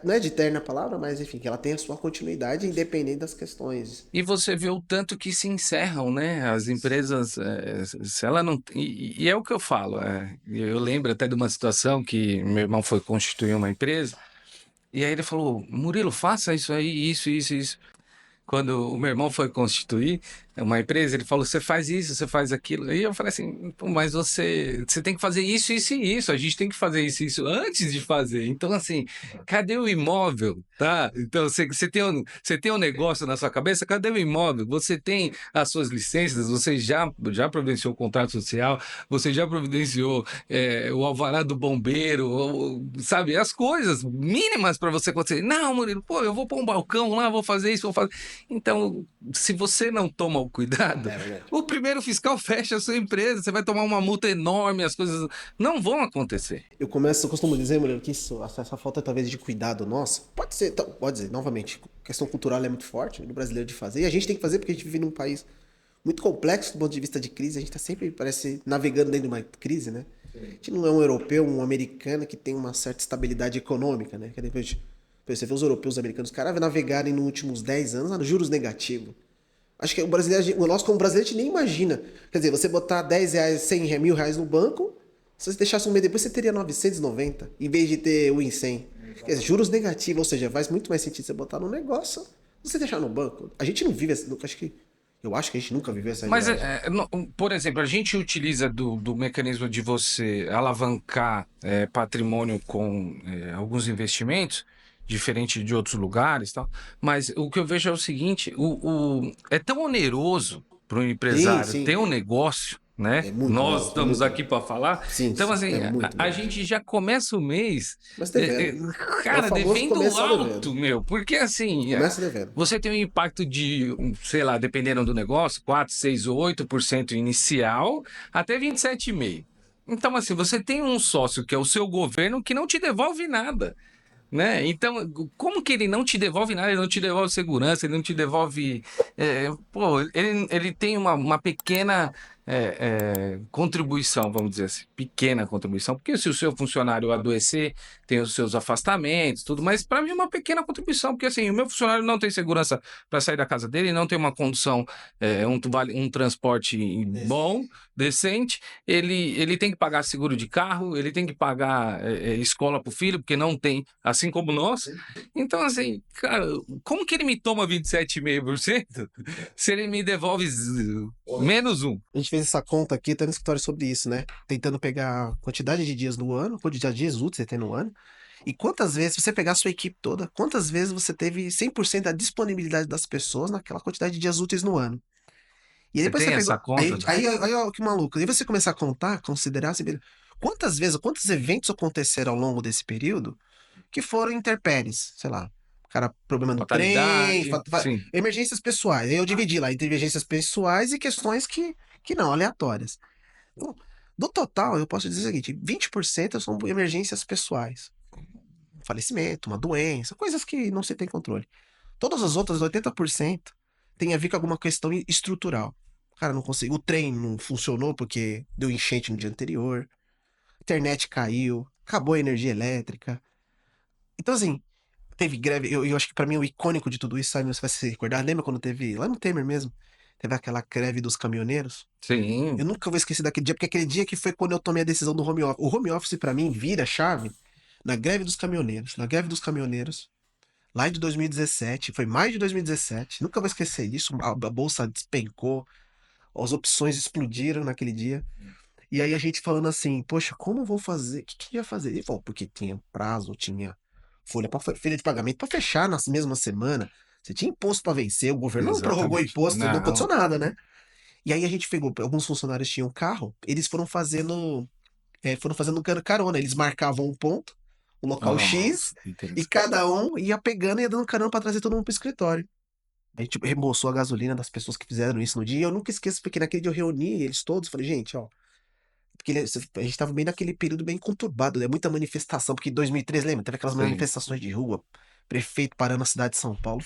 não é de eterna a palavra, mas enfim, que ela tenha a sua continuidade independente das questões. E você vê o tanto que se encerram, né? As empresas, se ela não. E é o que eu falo. Eu lembro até de uma situação que meu irmão foi constituir uma empresa, e aí ele falou: Murilo, faça isso aí, isso, isso, isso. Quando o meu irmão foi constituir uma empresa, ele falou: você faz isso, você faz aquilo. E eu falei assim: "Pô, mas você tem que fazer isso, isso e isso. A gente tem que fazer isso e isso antes de fazer. Então, assim, cadê o imóvel? Tá? Então, você tem um negócio na sua cabeça, cadê o imóvel? Você tem as suas licenças, você já providenciou o contrato social, você já providenciou o alvará do bombeiro, sabe? As coisas mínimas para você acontecer. Não, Murilo, pô, eu vou pôr um balcão lá, vou fazer isso, vou fazer. Então, se você não toma o cuidado, o primeiro fiscal fecha a sua empresa, você vai tomar uma multa enorme, as coisas não vão acontecer. Eu costumo dizer, Murilo, que essa falta talvez de cuidado nossa, pode dizer, novamente, a questão cultural é muito forte no brasileiro de fazer, e a gente tem que fazer porque a gente vive num país muito complexo do ponto de vista de crise, a gente está sempre, parece, navegando dentro de uma crise, né? A gente não é um europeu, um americano que tem uma certa estabilidade econômica, né? Que depois você vê os europeus, os americanos, os caras navegarem nos últimos 10 anos nos juros negativos. Acho que nós como brasileiro, a gente nem imagina. Quer dizer, você botar 10 reais, 100 mil reais no banco, se você deixasse um mês depois, você teria 990, em vez de ter o em 100. Quer dizer, juros negativos, ou seja, faz muito mais sentido você botar no negócio do que você deixar no banco. A gente não vive, eu acho que a gente nunca viveu essa Mas, realidade. por exemplo, a gente utiliza do mecanismo de você alavancar patrimônio com alguns investimentos, diferente de outros lugares, tal. Mas o que eu vejo é o seguinte: é tão oneroso para o empresário Sim. ter um negócio, né? É muito Nós alto, é estamos muito aqui alto. para falar. Sim, Então, sim, assim, é muito a alto. gente já começa o mês, Mas é, é, devendo. É o cara, famoso devendo começar devendo. alto, meu, porque assim, Começa devendo. você tem um impacto de, sei lá, dependendo do negócio, 4, 6 ou 8% inicial, até 27,5%. Então, assim, você tem um sócio que é o seu governo que não te devolve nada, né? Então, como que ele não te devolve nada? Ele não te devolve segurança, ele não te devolve. Pô, ele tem uma pequena contribuição, vamos dizer assim, pequena contribuição, porque se o seu funcionário adoecer, tem os seus afastamentos, tudo, mas para mim é uma pequena contribuição, porque assim, o meu funcionário não tem segurança para sair da casa dele, não tem uma condução, um transporte bom, decente, ele tem que pagar seguro de carro, ele tem que pagar escola para o filho, porque não tem, assim como nós. Então, assim, cara, como que ele me toma 27,5% se ele me devolve menos um? A gente fez essa conta aqui, tá no escritório sobre isso, né? Tentando pegar a quantidade de dias no ano, quantidade de dias úteis você tem no ano, e quantas vezes, se você pegar a sua equipe toda, quantas vezes você teve 100% da disponibilidade das pessoas naquela quantidade de dias úteis no ano. E aí Você depois você tem pegou. essa conta? Aí, ó, que maluco. Aí você começar a contar, considerar assim, quantas vezes, quantos eventos aconteceram ao longo desse período que foram intempéries, sei lá. Cara, problema no trem, Fatalidade? Sim. emergências pessoais. Aí eu dividi lá entre emergências pessoais e questões que não, aleatórias. Então, do total, eu posso dizer o seguinte: 20% são emergências pessoais. Um falecimento, uma doença, coisas que não se tem controle. Todas as outras, 80%, tem a ver com alguma questão estrutural. Cara, não consigo. O trem não funcionou porque deu enchente no dia anterior. A internet caiu. Acabou a energia elétrica. Então, assim, teve greve. Eu acho que pra mim o icônico de tudo isso, sabe? Você vai se recordar. Lembra quando teve. Lá no Temer mesmo. Teve aquela greve dos caminhoneiros. Eu Sim. nunca vou esquecer daquele dia, porque aquele dia que foi quando eu tomei a decisão do home office. O home office, pra mim, vira a chave na greve dos caminhoneiros. Na greve dos caminhoneiros. Lá de 2017, foi mais de 2017, nunca vou esquecer disso. A bolsa despencou, as opções explodiram naquele dia. E aí a gente falando assim, poxa, como eu vou fazer? O que que ia fazer? Ele falou, porque tinha prazo, tinha folha de pagamento para fechar na mesma semana. Você tinha imposto para vencer, o governo não prorrogou Exatamente. imposto, não aconteceu Não. nada, né? E aí a gente pegou, alguns funcionários tinham carro, eles foram fazendo carona, eles marcavam um ponto, o local X, Nossa, que e tenso. cada um ia pegando e ia dando carona para trazer todo mundo pro escritório. A gente reembolsou a gasolina das pessoas que fizeram isso no dia. E eu nunca esqueço, porque naquele dia eu reuni eles todos. Falei, gente, ó. Porque a gente tava bem naquele período bem conturbado, né? Muita manifestação. Porque em 2013, lembra? Teve aquelas Sim. manifestações de rua. Prefeito parando a cidade de São Paulo.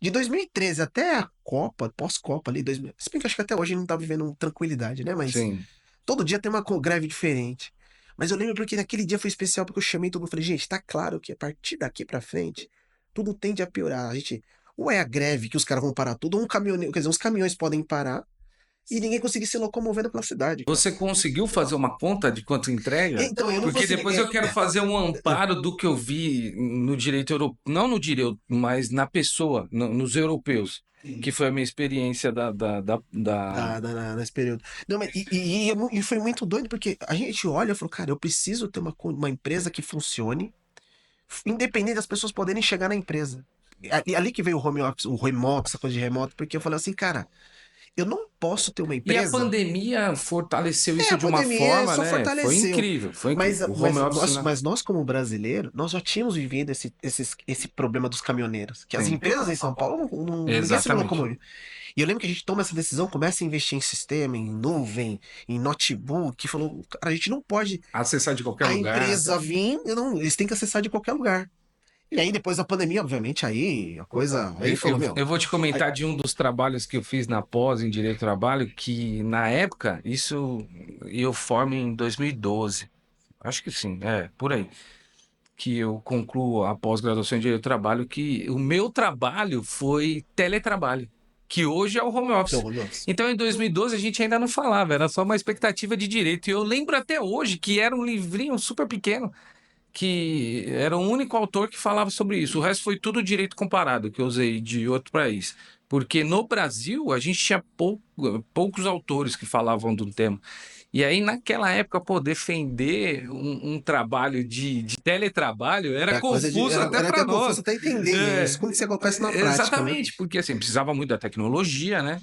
De 2013 até a Copa, pós-Copa ali. Se bem que eu acho que até hoje a gente não tá vivendo tranquilidade, né? Mas Sim. todo dia tem uma greve diferente. Mas eu lembro porque naquele dia foi especial, porque eu chamei todo mundo e falei, gente, tá claro que a partir daqui pra frente, tudo tende a piorar. A gente, ou é a greve que os caras vão parar tudo, ou um caminhoneiro, quer dizer, uns caminhões podem parar e ninguém conseguir se locomovendo pela cidade, cara. Você conseguiu fazer uma conta de quanto entrega? Então, eu não Porque consegui. depois eu quero fazer um amparo do que eu vi no direito europeu, não no direito, mas na pessoa, nos europeus, que foi a minha experiência Nesse período. Não, mas, e foi muito doido, porque a gente olha e falou, cara, eu preciso ter uma empresa que funcione, independente das pessoas poderem chegar na empresa. Ali que veio o home office, o remoto, essa coisa de remoto, porque eu falei assim, cara, eu não posso ter uma E a empresa. pandemia fortaleceu É, isso a de uma pandemia forma, só né? Foi fortaleceu. incrível, foi Mas, incrível. O home mas, office, nós, né? mas nós, como brasileiros, nós já tínhamos vivido esse problema dos caminhoneiros. Que as Sim, empresas em São Paulo, ninguém se exatamente. locomovia. E eu lembro que a gente toma essa decisão, começa a investir em sistema, em nuvem, em notebook, que falou, cara, a gente não pode Acessar de qualquer a lugar. empresa vir, eles têm que acessar de qualquer lugar. E aí, depois da pandemia, obviamente, aí a coisa. Aí falou, meu. Eu vou te aí- comentar de um dos trabalhos que eu fiz na pós em Direito do Trabalho, que na época, isso eu formo em 2012. Acho que sim, por aí. Que eu concluo a pós-graduação em Direito do Trabalho, que o meu trabalho foi teletrabalho, que hoje é o home Então, office. home office. Então, em 2012, a gente ainda não falava, era só uma expectativa de direito. E eu lembro até hoje que era um livrinho super pequeno, que era o único autor que falava sobre isso. O resto foi tudo direito comparado, que eu usei de outro país. Porque no Brasil, a gente tinha poucos autores que falavam do tema. E aí, naquela época, pô, defender um trabalho de teletrabalho era Era coisa de. confuso até Era para até nós. confuso até entender, né? Isso, É, como que você colocar isso na prática, né? exatamente, porque assim, precisava muito da tecnologia, né?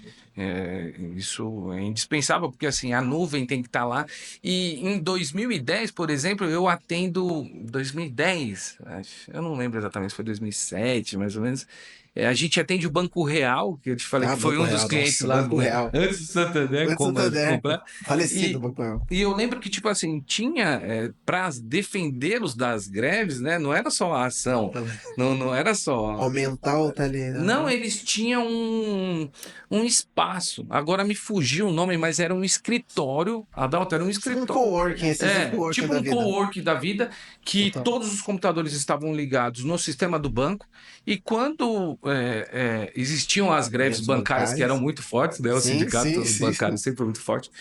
Isso é indispensável, porque assim, a nuvem tem que estar lá. E em 2010, por exemplo, eu atendo 2010, eu não lembro exatamente se foi 2007, mais ou menos. A gente atende o Banco Real, que eu te falei Ah, que foi Banco um dos Real, clientes nossa, lá Banco Real. antes do Santander Antes do Santander, comprar. falecido E, Banco Real. e eu lembro que, tipo assim, tinha para defendê-los das greves, né? Não era só a ação, não era só. Aumentar o Não, tele. eles tinham um espaço. Agora me fugiu o nome, mas era um escritório. Adalto, era um Tipo um escritório. coworking, esses um coworking Tipo da um vida. cowork da vida, que Total. todos os computadores estavam ligados no sistema do banco. E quando existiam as greves Greves bancárias, que eram bancárias. muito fortes, né? O Sim, sim, sindicato sim. bancário sempre foi muito forte.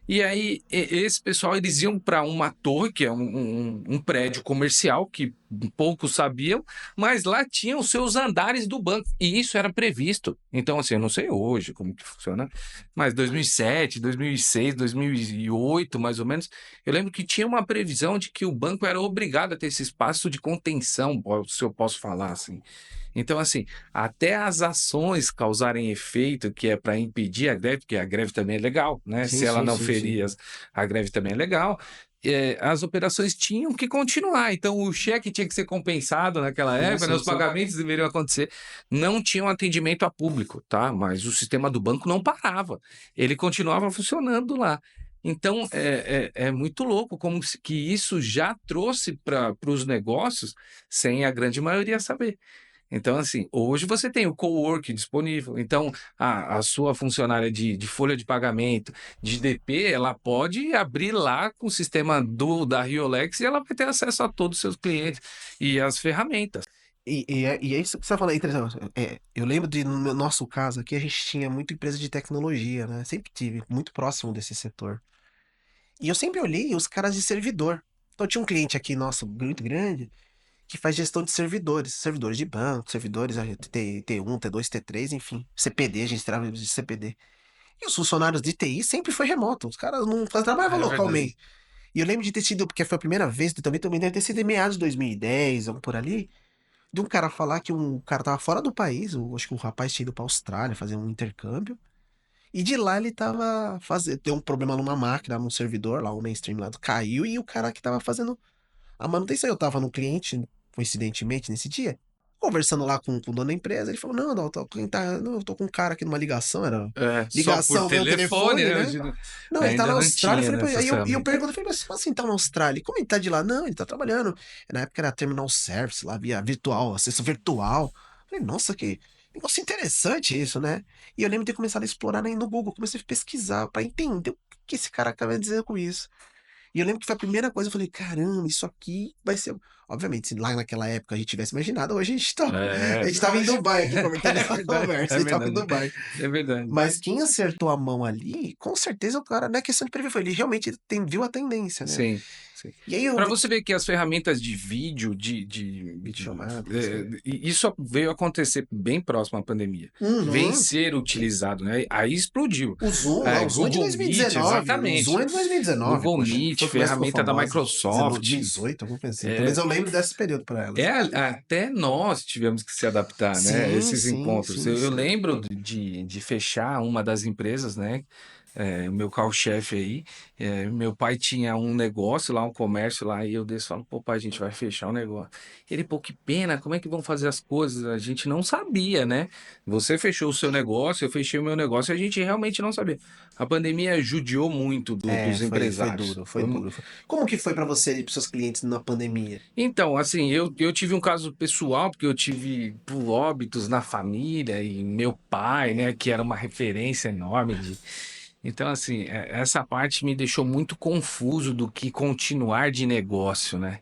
E aí, esse pessoal, eles iam para uma torre, que é um prédio comercial, que poucos sabiam, mas lá tinham os seus andares do banco, e isso era previsto. Então, assim, eu não sei hoje como que funciona, mas 2007, 2006, 2008, mais ou menos, eu lembro que tinha uma previsão de que o banco era obrigado a ter esse espaço de contenção, se eu posso falar assim. Então, assim, até as ações causarem efeito, que é para impedir a greve, porque a greve também é legal, né? Sim, Se ela sim, não sim, sim. ferir, a greve também é legal. As operações tinham que continuar. Então, o cheque tinha que ser compensado naquela Sim, época, né? sim, Os sim. pagamentos deveriam acontecer. Não tinham atendimento a público, tá? Mas o sistema do banco não parava. Ele continuava funcionando lá. Então, é muito louco como que isso já trouxe para os negócios sem a grande maioria saber. Então, assim, hoje você tem o cowork disponível. Então, a sua funcionária de folha de pagamento, de DP, ela pode abrir lá com o sistema da Riolex e ela vai ter acesso a todos os seus clientes e as ferramentas. E é isso que você tá falando, é interessante. Eu lembro de, no nosso caso aqui, a gente tinha muita empresa de tecnologia, né? Sempre tive, muito próximo desse setor. E eu sempre olhei os caras de servidor. Então tinha um cliente aqui, nosso, muito grande, que faz gestão de servidores. Servidores de banco, servidores T1, T2, T3, enfim. CPD, a gente trabalha de CPD. E os funcionários de TI sempre foi remoto. Os caras não trabalhavam É verdade. localmente. E eu lembro de ter sido, porque foi a primeira vez, também deve ter sido em meados de 2010, ou por ali, de um cara falar que um cara tava fora do país, acho que o rapaz tinha ido pra Austrália fazer um intercâmbio, e de lá ele tava fazendo, deu um problema numa máquina, num servidor lá, o mainstream lá caiu, e o cara que tava fazendo a manutenção, eu tava no cliente, coincidentemente, nesse dia, conversando lá com o dono da empresa, ele falou, não, não, não, eu tô com um cara aqui numa ligação, era Só por ligação, meu telefone, telefone, né? né? Não, ele tá Ainda na não Austrália. Eu tinha falei, pô, nessa aí eu ferramenta. pergunto, eu falei, mas como assim tá na Austrália? Como ele tá de lá? Não, ele tá trabalhando. Na época era Terminal Service, lá via virtual, acesso virtual. Eu falei, nossa, que negócio interessante isso, né? E eu lembro de ter começado a explorar aí no Google, comecei a pesquisar pra entender o que esse cara acaba dizendo com isso. E eu lembro que foi a primeira coisa, eu falei, caramba, isso aqui vai ser. Obviamente, se lá naquela época a gente tivesse imaginado, hoje a gente tava em Dubai aqui comentando essa conversa, a É gente tava em verdade, Dubai. é verdade. Mas quem acertou a mão ali, com certeza o cara, não é questão de prever, foi, ele realmente viu a tendência, né? Sim, sim. E aí eu Para vi. você ver que as ferramentas de vídeo, Videochamada, sim. isso veio acontecer bem próximo à pandemia. Vem Uhum. ser utilizado, né? Aí explodiu. O Zoom, lá, o Zoom é de Google Meet, 2019. O Zoom exatamente. é de 2019, Google poxa. Meet, Foi quando ficou ferramenta da famosa. 19, Microsoft. 18, alguma coisa assim. Pelo menos eu lembro desse período pra elas. Até nós tivemos que se adaptar, né? Sim, Esses sim, encontros. sim, Eu sim. lembro de fechar uma das empresas, né? O meu carro-chefe aí. Meu pai tinha um negócio lá, um comércio lá, e eu desço e falo, pô, pai, a gente vai fechar o negócio. Ele, pô, que pena, como é que vão fazer as coisas? A gente não sabia, né? Você fechou o seu negócio, eu fechei o meu negócio, e a gente realmente não sabia. A pandemia judiou muito dos Foi empresários. duro, foi duro. Como que foi pra você e pros seus clientes na pandemia? Então, assim, eu tive um caso pessoal, porque eu tive óbitos na família e meu pai, né, que era uma referência enorme Então, assim, essa parte me deixou muito confuso do que continuar de negócio, né?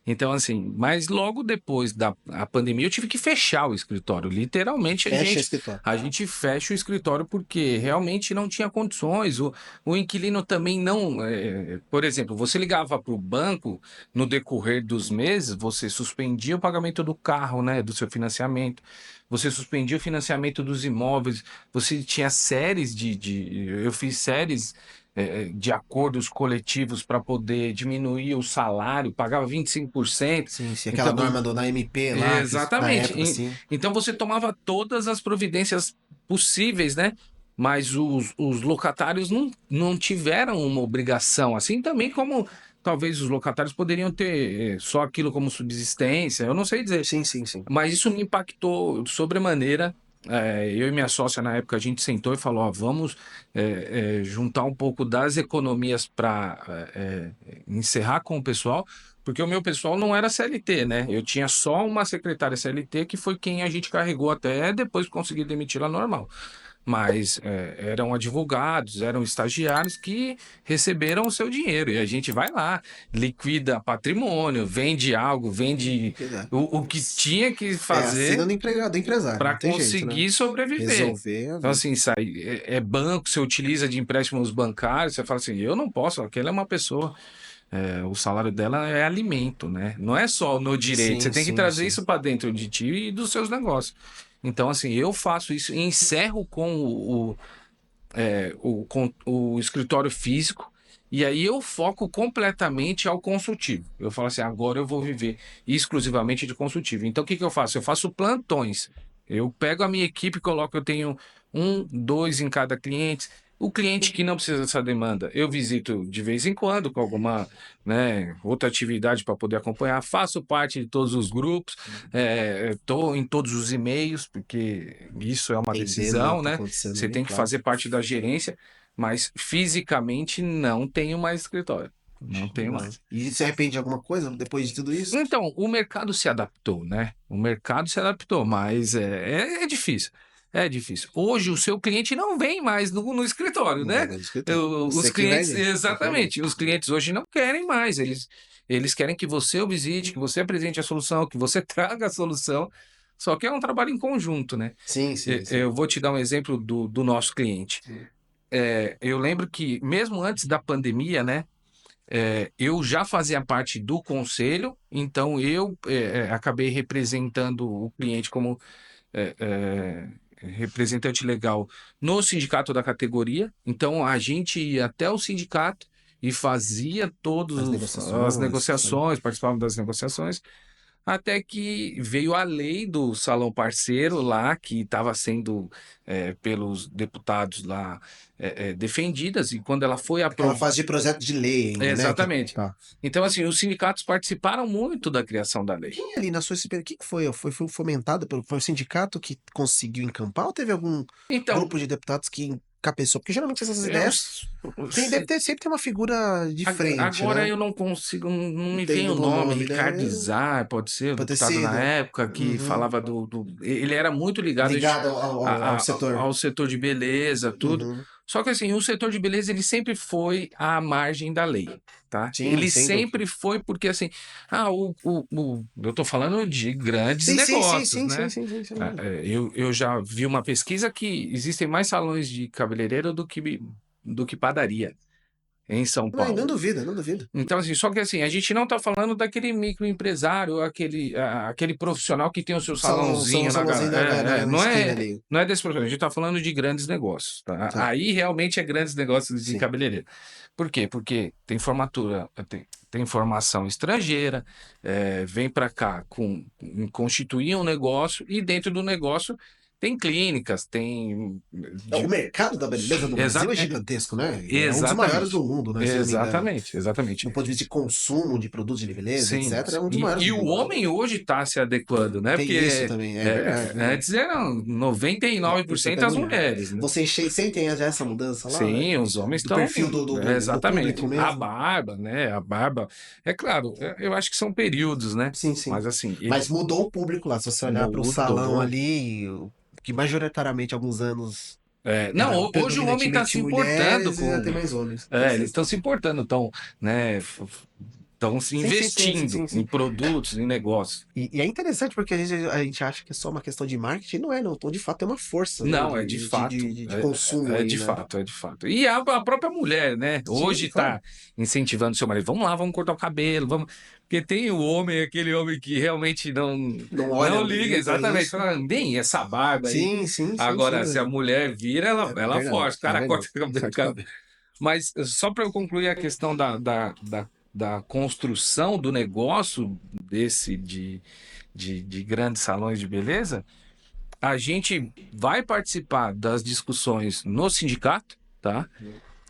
Então, assim, mas logo depois da a pandemia eu tive que fechar o escritório. Literalmente Fecha escritório. a gente fecha o escritório porque realmente não tinha condições. O inquilino também não. Por exemplo, você ligava para o banco no decorrer dos meses, você suspendia o pagamento do carro, né? Do seu financiamento, você suspendia o financiamento dos imóveis, você tinha séries eu fiz séries. de acordos coletivos para poder diminuir o salário, pagava 25%. Sim, sim. Aquela Então, norma da MP lá, que na exatamente. época, assim. Então você tomava todas as providências possíveis, né? Mas os locatários não tiveram uma obrigação, assim também como talvez os locatários poderiam ter só aquilo como subsistência, eu não sei dizer. Sim, sim, sim. Mas isso me impactou sobremaneira. Eu e minha sócia, na época, a gente sentou e falou: ó, vamos juntar um pouco das economias para encerrar com o pessoal, porque o meu pessoal não era CLT, né? Eu tinha só uma secretária CLT, que foi quem a gente carregou até depois conseguir demiti-la normal. Mas eram advogados, eram estagiários que receberam o seu dinheiro. E a gente vai lá, liquida patrimônio, vende algo, vende Exato. o que tinha que É a fazer cena do empregado, do empresário, para não tem jeito, né? conseguir sobreviver. Resolver a Então, vida. assim, sai, banco, você utiliza de empréstimos bancários, você fala assim, eu não posso, aquela é uma pessoa, o salário dela é alimento, né? Não é só no direito, você Sim, tem que sim, trazer sim. isso para dentro de ti e dos seus negócios. Então, assim, eu faço isso e encerro com com o escritório físico, e aí eu foco completamente ao consultivo. Eu falo assim, agora eu vou viver exclusivamente de consultivo. Então, o que que eu faço? Eu faço plantões. Eu pego a minha equipe, coloco, eu tenho um, dois em cada cliente. O cliente que não precisa dessa demanda, eu visito de vez em quando com alguma, né, outra atividade para poder acompanhar. Faço parte de todos os grupos, estou em todos os e-mails, porque isso é uma Entendendo, né, o decisão, que tá né? acontecendo Você ali, tem que claro. fazer parte da gerência, mas fisicamente não tenho mais escritório. Não tenho Legal. mais. E se arrepende de alguma coisa depois de tudo isso? Então, o mercado se adaptou, né? O mercado se adaptou, mas é difícil. É difícil. Hoje o seu cliente não vem mais no escritório, Não vai né? mais no escritório. Os Você que clientes, vende? Você que vai vender. exatamente, os clientes hoje não querem mais. Eles querem que você o visite, que você apresente a solução, que você traga a solução. Só que é um trabalho em conjunto, né? Sim, sim, sim. Eu vou te dar um exemplo do nosso cliente. Eu lembro que, mesmo antes da pandemia, né, eu já fazia parte do conselho, então eu acabei representando o cliente como é, é, representante legal no sindicato da categoria. Então a gente ia até o sindicato e fazia As todas as negociações, sabe? negociações, participava das negociações. Até que veio a lei do Salão Parceiro lá, que estava sendo pelos deputados lá defendidas, e quando ela foi Aquela aprovada. fase de projeto de lei ainda, né? Exatamente. Tá. Então, assim, os sindicatos participaram muito da criação da lei. Quem ali na sua experiência, o que que foi? Foi fomentado foi o sindicato que conseguiu encampar ou teve algum Então, grupo de deputados que encabeçou? Porque geralmente essas eu, ideias sempre tem uma figura de frente, agora né? eu não consigo, não me vem Tem o o nome, nome, né? Ricardo Zar, pode ser, o Pode ter deputado na sido. época, que Uhum. falava ele era muito ligado Ligado ao setor. ao setor de beleza, tudo. Uhum. Só que assim, o setor de beleza ele sempre foi à margem da lei, tá? Sim, Ele sem dúvida. sempre foi porque assim, eu tô falando de grandes Sim, sim, sim, negócios, sim, sim, né? sim, sim, sem dúvida. Eu já vi uma pesquisa que existem mais salões de cabeleireiro do que padaria em São Não, não Paulo. duvido, não duvido. Então, assim, só que assim, a gente não está falando daquele microempresário, aquele profissional que tem o seu São salãozinho salãozinho na não esquina é, ali. não é desse profissional, a gente está falando de grandes negócios, tá? Tá, Aí realmente é grandes negócios de sim. cabeleireiro. Por quê? Porque tem formatura, tem formação estrangeira, vem para cá constituir um negócio e dentro do negócio tem clínicas, tem. Não, o mercado da beleza no Brasil é gigantesco, né? É um dos maiores Exatamente. do mundo, né? Se eu não me engano. Exatamente, exatamente. Do ponto de vista de consumo de produtos de beleza, Sim. etc., é um dos E, maiores e do o mundo. homem hoje está se adequando, né? Tem isso Porque também, é verdade, verdade. antes eram 99% É as mulher. mulheres, né? Vocês sentem já essa mudança lá, né? Sim, os homens Do estão. perfil do público Exatamente. A mesmo? barba, né? A barba. É claro, eu acho que são períodos, né? Sim, sim. Mas assim, Mas mudou o público lá. Se você olhar para o salão mudou. ali, que majoritariamente há alguns anos Não, era hoje o homem está predominantemente se importando mulheres, e já com. tem mais homens. Tem Eles sim. estão se importando, estão, né? Estão se Sim, sim, sim, sim, investindo sim, em sim. produtos, em negócios. E é interessante porque a gente acha que é só uma questão de marketing, não é, não. Então, de fato, é uma força, né? Não, é de fato. De consumo É aí, de né? fato, é de fato. E a própria mulher, né? Sim, Hoje claro. está incentivando seu marido. Vamos lá, vamos cortar o cabelo, vamos. Porque tem o homem, aquele homem que realmente Não olha não liga, bem pra exatamente. isso. Fala, bem, essa barba aí. Sim, sim, sim, sem Agora, se a dúvida. mulher vira, ela É verdade, força. O é cara verdade. corta o cabelo. Corta o cabelo. Mas só para eu concluir a questão da construção do negócio desse de grandes salões de beleza, a gente vai participar das discussões no sindicato, tá?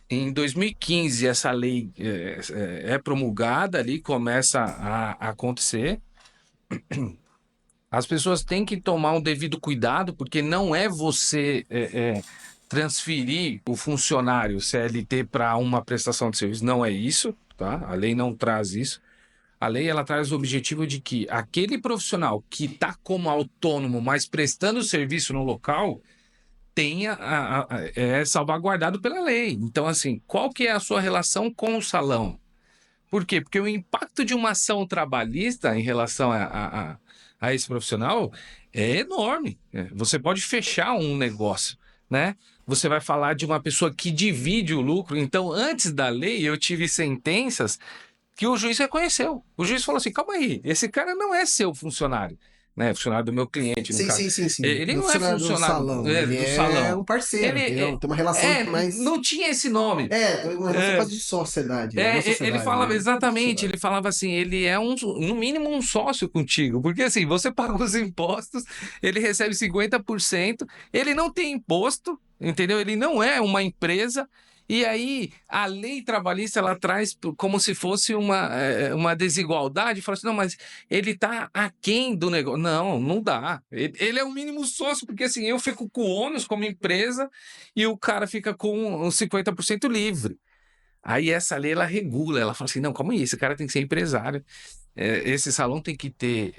Em 2015, essa lei é promulgada ali, começa a acontecer. As pessoas têm que tomar um devido cuidado, porque não é você transferir o funcionário CLT para uma prestação de serviço. Não é isso, tá? A lei não traz isso. A lei ela traz o objetivo de que aquele profissional que está como autônomo, mas prestando serviço no local, tenha é salvaguardado pela lei. Então, assim, qual que é a sua relação com o salão? Por quê? Porque o impacto de uma ação trabalhista em relação a esse profissional é enorme. Você pode fechar um negócio, né? Você vai falar de uma pessoa que divide o lucro. Então, antes da lei, eu tive sentenças que o juiz reconheceu. O juiz falou assim: calma aí, esse cara não é seu funcionário, né? Funcionário do meu cliente, no Sim, caso. sim, sim, sim. Ele No não é funcionário do funcionário salão. Ele do é salão. um parceiro, Ele tem uma relação mais. não tinha esse nome. É, uma relação É, quase de sociedade, né? Uma ele sociedade, falava né? exatamente, Sociedade. ele falava assim, ele é no mínimo um sócio contigo, porque assim, você paga os impostos, ele recebe 50%, ele não tem imposto, entendeu? Ele não é uma empresa, e aí a lei trabalhista ela traz como se fosse uma desigualdade, fala assim, não, mas ele está aquém do negócio. Não, não dá. Ele é o mínimo sócio, porque assim, eu fico com o ônus como empresa e o cara fica com os 50% livre. Aí essa lei ela regula, ela fala assim, não, calma aí, esse cara tem que ser empresário, esse salão tem que ter,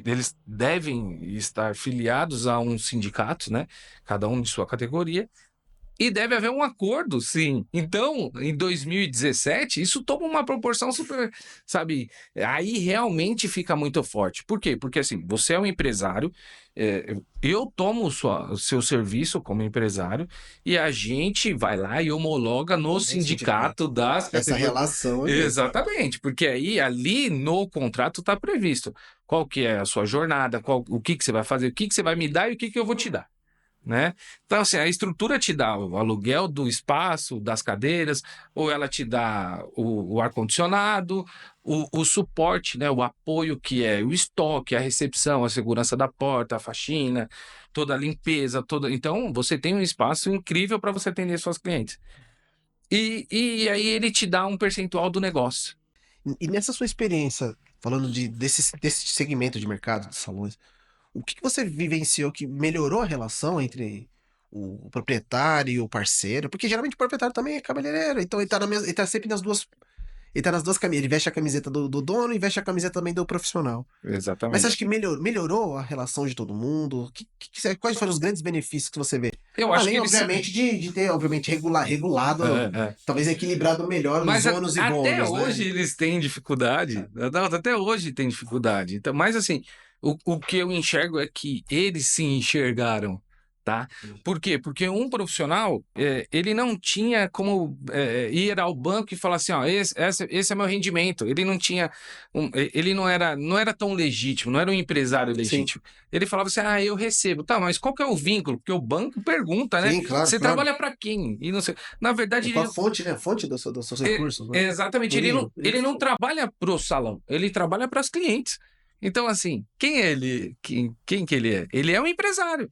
eles devem estar filiados a um sindicato, né? Cada um de sua categoria, e deve haver um acordo, sim. Então, em 2017, isso toma uma proporção super, sabe? Aí realmente fica muito forte. Por quê? Porque assim, você é um empresário, eu tomo o seu serviço como empresário e a gente vai lá e homologa no No sindicato. sindicato das Essa categorias. relação aí. Exatamente, porque aí ali no contrato está previsto qual que é a sua jornada, o que que você vai fazer, o que que você vai me dar e o que que eu vou te dar, né? Então, assim, a estrutura te dá o aluguel do espaço, das cadeiras, ou ela te dá o ar-condicionado, o suporte, né? O apoio que é o estoque, a recepção, a segurança da porta, a faxina, toda a limpeza, toda. Então, você tem um espaço incrível para você atender suas clientes. E aí ele te dá um percentual do negócio. E nessa sua experiência, falando desse segmento de mercado, de salões, o que você vivenciou que melhorou a relação entre o proprietário e o parceiro? Porque geralmente o proprietário também é cabeleireiro, então ele tá sempre nas duas. Ele tá nas duas camisas. Ele veste a camiseta do dono e veste a camiseta também do profissional. Mas você acha Exatamente. que melhorou a relação de todo mundo? Quais foram os grandes benefícios que você vê? Eu acho que Além, eles. obviamente, de ter, obviamente, regulado, É, é. talvez equilibrado melhor os Mas ônus e até bônus, né? hoje eles têm dificuldade. Não, até hoje tem dificuldade. Então, mas assim, o que eu enxergo é que eles se enxergaram, tá? Por quê? Porque um profissional, ele não tinha como ir ao banco e falar assim, ó, esse é meu rendimento. Ele não tinha, ele não era tão legítimo, não era um empresário Sim, legítimo. Ele falava assim, eu recebo. Tá, mas qual que é o vínculo? Porque o banco pergunta, né? sim, claro, Você claro. trabalha para quem? E não sei. Na verdade, Qual a fonte, né? A fonte dos seus recursos, né? exatamente, Origem. ele não trabalha pro salão, ele trabalha para os clientes. Então, assim, quem é ele? Quem que ele é? Ele é um empresário.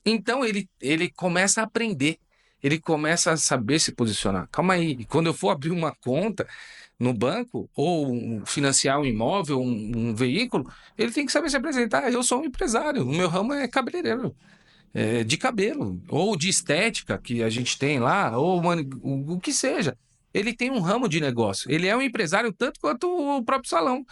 Então, ele começa a aprender, ele começa a saber se posicionar. Calma aí, quando eu for abrir uma conta no banco ou financiar um imóvel, um veículo, ele tem que saber se apresentar. Eu sou um empresário, o meu ramo é cabeleireiro. De cabelo, ou de estética que a gente tem lá, ou o que seja. Ele tem um ramo de negócio. Ele é um empresário tanto quanto o próprio salão,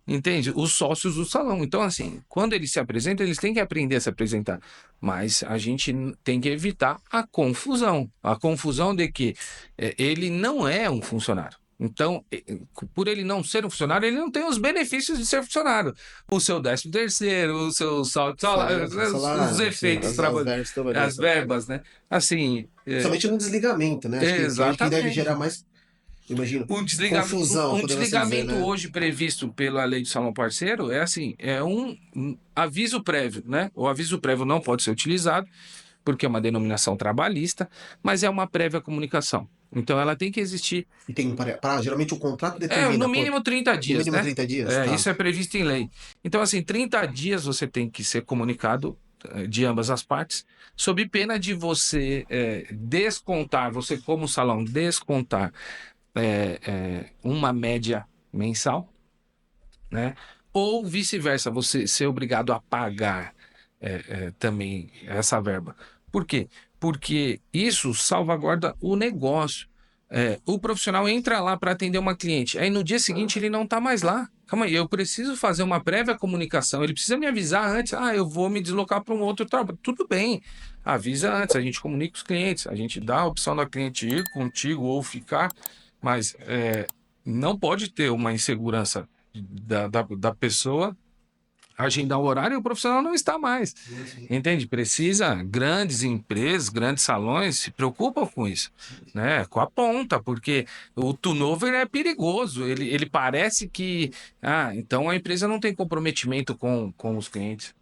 entende? Os sócios do salão. Então, assim, quando eles se apresentam, eles têm que aprender a se apresentar. Mas a gente tem que evitar a confusão. A confusão de que ele não é um funcionário. Então, por ele não ser um funcionário, ele não tem os benefícios de ser funcionário. O seu 13º, o seu salário, os Salário, sim, efeitos, as verbas as trabalhistas. verbas, né? Assim, Somente no desligamento, né? Acho que deve exatamente. gerar mais, imagino, Um desligamento, confusão, um podemos assim dizer, desligamento né? hoje previsto pela lei de salão parceiro é assim, é um aviso prévio, né? O aviso prévio não pode ser utilizado, porque é uma denominação trabalhista, mas é uma prévia comunicação. Então ela tem que existir. E tem geralmente o contrato determina No mínimo 30 no dias, mínimo né? 30 dias, tá? Isso é previsto em lei. Então, assim, 30 dias você tem que ser comunicado de ambas as partes, sob pena de você descontar, você como salão, descontar uma média mensal, né? Ou vice-versa, você ser obrigado a pagar também essa verba. Por quê? Porque isso salvaguarda o negócio. O profissional entra lá para atender uma cliente, aí no dia seguinte ele não está mais lá. Calma aí, eu preciso fazer uma prévia comunicação, ele precisa me avisar antes, eu vou me deslocar para um outro trabalho. Tudo bem, avisa antes, a gente comunica os clientes, a gente dá a opção da cliente ir contigo ou ficar, mas não pode ter uma insegurança da pessoa agendar o horário e o profissional não está mais. Entende? Precisa, grandes empresas, grandes salões se preocupam com isso, né? Com a ponta, porque o turnover é perigoso. Ele parece que, então a empresa não tem comprometimento com os clientes.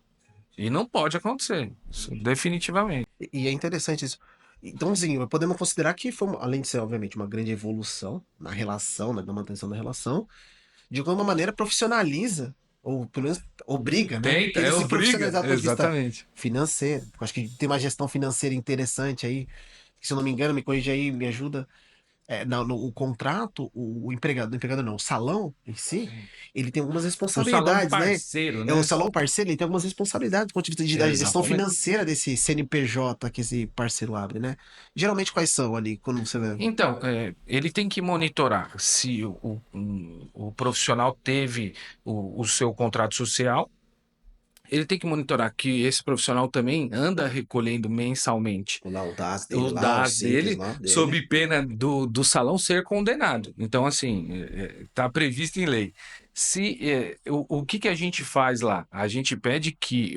E não pode acontecer, isso, definitivamente. E é interessante isso. Então, assim, podemos considerar que foi, além de ser, obviamente, uma grande evolução na relação, na manutenção da relação, de alguma maneira profissionaliza, ou pelo menos obriga, né? Tenta, Ele se obriga, profissionalizar do ponto de vista exatamente. financeiro. Eu acho que tem uma gestão financeira interessante aí. Se eu não me engano, me corrija aí, me ajuda. O contrato, o empregado não, o salão em si, ele tem algumas O salão responsabilidades, né? parceiro, É o né? salão parceiro, ele tem algumas responsabilidades do ponto de vista da gestão Exatamente. financeira desse CNPJ que esse parceiro abre, né? Geralmente quais são ali, quando você vê? Então, ele tem que monitorar se o profissional teve o seu contrato social. Ele tem que monitorar que esse profissional também anda recolhendo mensalmente Lá o DAS dele, os lá, o dados Simples dele, lá dele. sob pena do salão ser condenado. Então, assim, está previsto em lei. O que a gente faz lá? A gente pede que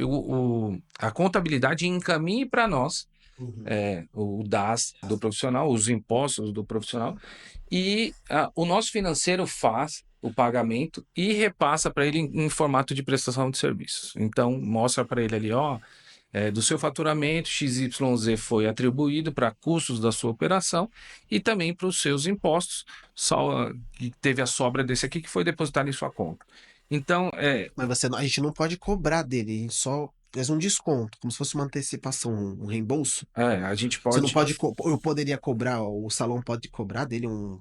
a contabilidade encaminhe para nós Uhum. o DAS do profissional, os impostos do profissional, e o nosso financeiro faz o pagamento e repassa para ele em formato de prestação de serviços. Então, mostra para ele ali, ó, do seu faturamento, XYZ foi atribuído para custos da sua operação e também para os seus impostos, só que teve a sobra desse aqui que foi depositado em sua conta. Então, Mas a gente não pode cobrar dele, a gente só faz um desconto, como se fosse uma antecipação, um reembolso. a gente Você não pode. pode, eu poderia cobrar, o salão pode cobrar dele uma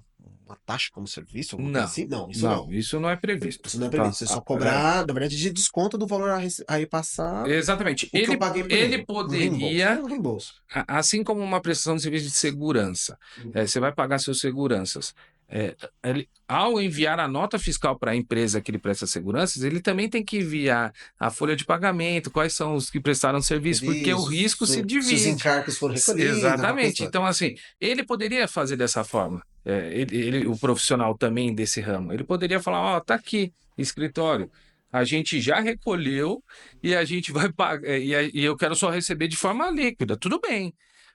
taxa como serviço, alguma coisa Não, assim? Não, isso não, não. isso não é previsto. Isso não é Tá? previsto. Você só cobrar, na verdade, de desconto do valor a repassar Exatamente. o que eu paguei por Ele ele. Um reembolso. É poderia, um reembolso. assim como uma prestação de serviço de segurança, você vai pagar seus seguranças. Ao enviar a nota fiscal para a empresa que ele presta seguranças, ele também tem que enviar a folha de pagamento, quais são os que prestaram serviço, porque o risco se Se os divide. encargos foram recolhidos, aquela coisa Exatamente. toda. Então, assim, ele poderia fazer dessa forma. O profissional também desse ramo, ele poderia falar: ó, tá aqui, escritório. A gente já recolheu e a gente vai pagar. E eu quero só receber de forma líquida. Tudo bem.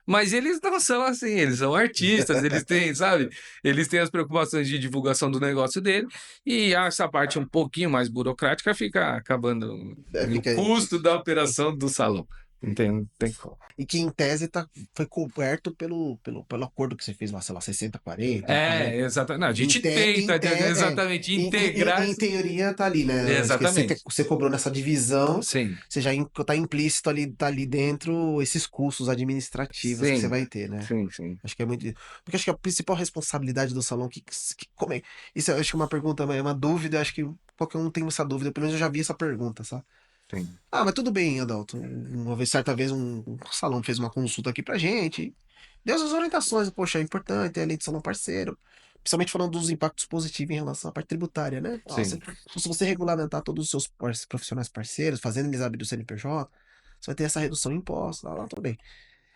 Mas eles não são assim, eles são artistas, eles têm, sabe? Eles têm as preocupações de divulgação do negócio dele, e essa parte um pouquinho mais burocrática fica acabando no Fica aí. custo da operação do salão. Entende? Tem como. E que em tese foi coberto pelo acordo que você fez lá, sei lá, 60-40, 40. Exatamente. Não, a Em, gente te, em, tenta te, exatamente integrar. em teoria tá ali, né? Acho que Exatamente. você cobrou nessa divisão, Sim, você já tá implícito ali, tá ali dentro esses custos administrativos que você sim, vai ter, né? sim, sim. Acho que é muito. Porque acho que a principal responsabilidade do salão, como é? Isso eu acho que é uma pergunta, é uma dúvida, acho que qualquer um tem essa dúvida, pelo menos eu já vi essa pergunta, sabe? Sim. Mas tudo bem, Adalto. Certa vez um salão fez uma consulta aqui pra gente. Deu as orientações, poxa, é importante ter a lei de salão parceiro. Principalmente falando dos impactos positivos em relação à parte tributária, né? Sim. Se você regulamentar todos os seus profissionais parceiros, fazendo eles abrir o CNPJ, você vai ter essa redução de impostos, lá, tudo bem.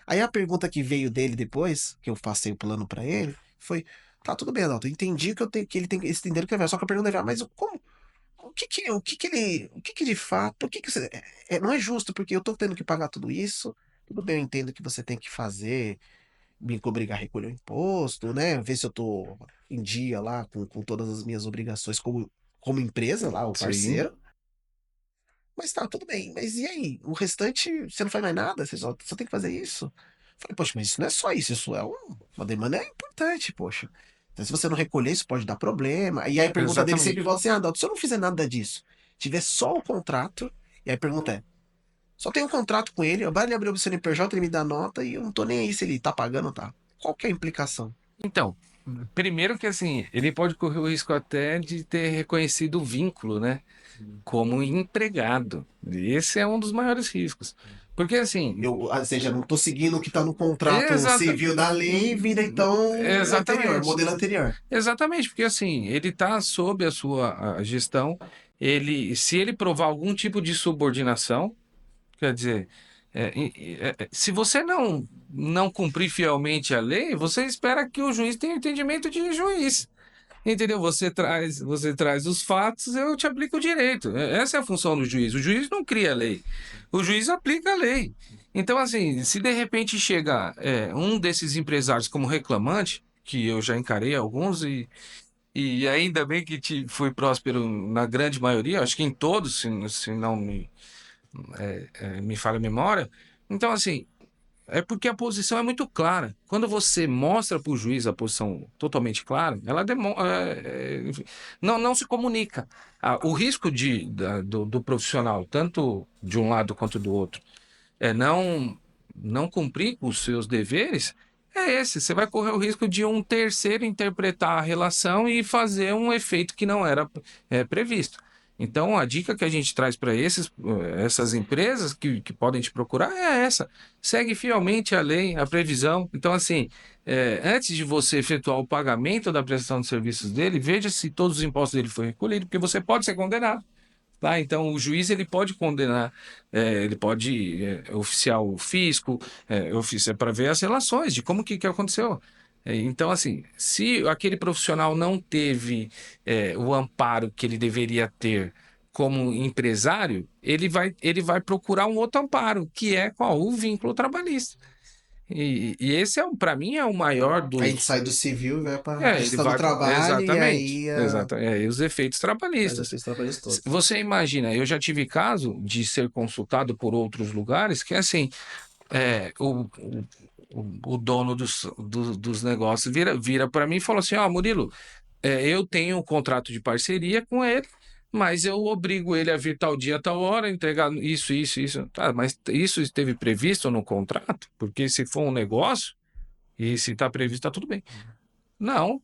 Aí a pergunta que veio dele depois, que eu passei o plano pra ele, foi: tá, tudo bem, Adalto, entendi que ele tem esse dinheiro que levar. Só que a pergunta é: mas como? O que que de fato, por que que você, não é justo, porque eu tô tendo que pagar tudo isso, tudo bem, eu entendo que você tem que fazer, me obrigar a recolher o imposto, né, ver se eu tô em dia lá com todas as minhas obrigações como empresa lá, o Sim. parceiro, Mas tá, tudo bem. Mas e aí? O restante, você não faz mais nada? Você só tem que fazer isso? Eu falei, poxa, mas isso não é só isso é uma demanda importante, poxa. Então, se você não recolher, isso pode dar problema. E aí a pergunta dele Exatamente. sempre volta assim, ah, Adalto, se eu não fizer nada disso, tiver só o contrato, e aí a pergunta é, só tem um contrato com ele, vai ele abrir o CNPJ, ele me dá nota e eu não tô nem aí se ele tá pagando ou tá. Qual que é a implicação? Então, primeiro que assim, ele pode correr o risco até de ter reconhecido o vínculo, né? Como empregado. Esse é um dos maiores riscos. Porque assim, Ou seja, não tô seguindo o que tá no contrato exata, civil da lei, vira então o anterior, exatamente. modelo anterior. Exatamente, porque assim, ele está sob a sua gestão, se ele provar algum tipo de subordinação, quer dizer, se você não cumprir fielmente a lei, você espera que o juiz tenha entendimento de juiz. Entendeu? Você traz os fatos, eu te aplico o direito. Essa é a função do juiz. O juiz não cria a lei, o juiz aplica a lei. Então, assim, se de repente chega um desses empresários como reclamante, que eu já encarei alguns, e ainda bem que fui próspero na grande maioria, acho que em todos, se não me falha a memória. Então, assim, é porque a posição é muito clara. Quando você mostra para o juiz a posição totalmente clara, ela enfim, não se comunica. O risco do profissional, tanto de um lado quanto do outro, não cumprir com os seus deveres, é esse. Você vai correr o risco de um terceiro interpretar a relação e fazer um efeito que não era previsto. Então, a dica que a gente traz para essas empresas que podem te procurar é essa. Segue fielmente a lei, a previsão. Então, assim, antes de você efetuar o pagamento da prestação de serviços dele, veja se todos os impostos dele foram recolhidos, porque você pode ser condenado. Tá? Então, o juiz ele pode condenar, ele pode oficiar o fisco, oficiar para ver as relações de como que aconteceu. Então, assim, se aquele profissional não teve o amparo que ele deveria ter como empresário, ele vai procurar um outro amparo, que é qual? O vínculo trabalhista. E esse, para mim, é o maior Aí a gente dos. sai do civil e vai pra Ele justiça do vai. trabalho e Exatamente, aí e os efeitos faz trabalhistas. esses trabalhos todos. Você imagina, eu já tive caso de ser consultado por outros lugares que, assim, o dono dos negócios vira para mim e falou assim: Ó, Murilo, eu tenho um contrato de parceria com ele, mas eu obrigo ele a vir tal dia, tal hora, entregar isso, isso, isso. Tá, mas isso esteve previsto no contrato? Porque se for um negócio e se está previsto, está tudo bem. Não.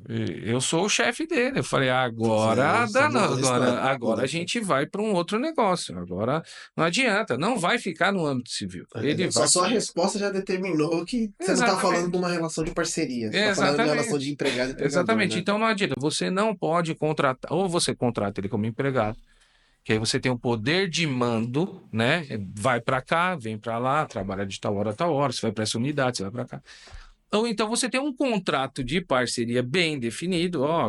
Eu sou o chefe dele. Eu falei, agora Você dá não, mudou a história. agora a Mudou. gente vai para um outro negócio. Agora não adianta, não vai ficar no âmbito civil. Ele Entendeu? Só vai. sua resposta já determinou que você não está falando de Exatamente. uma relação de parceria. Você está falando de uma relação de Exatamente. empregado e empregador, Exatamente. né? Então não adianta. Você não pode contratar, ou você contrata ele como empregado, que aí você tem o poder de mando, né? Vai para cá, vem para lá, trabalha de tal hora a tal hora, você vai para essa unidade, você vai para cá. Ou então você tem um contrato de parceria bem definido. Ó,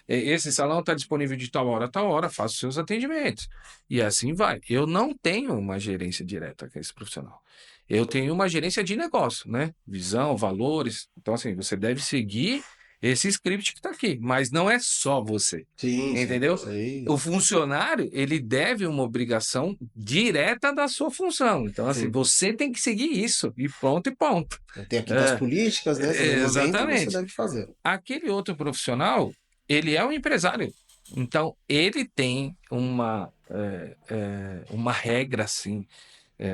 esse salão está disponível de tal hora a tal hora, faço seus atendimentos. E assim vai. Eu não tenho uma gerência direta com esse profissional. Eu tenho uma gerência de negócio, né? Visão, valores. Então, assim, você deve seguir esse script que está aqui, mas não é só você. Sim, sim. Entendeu? Isso aí. O funcionário, ele deve uma obrigação direta da sua função. Então, assim, Sim. você tem que seguir isso, e pronto, e ponto. Tem aqui das políticas, né? Você dentro você Exatamente. deve fazer. Aquele outro profissional, ele é um empresário. Então, ele tem uma regra, assim,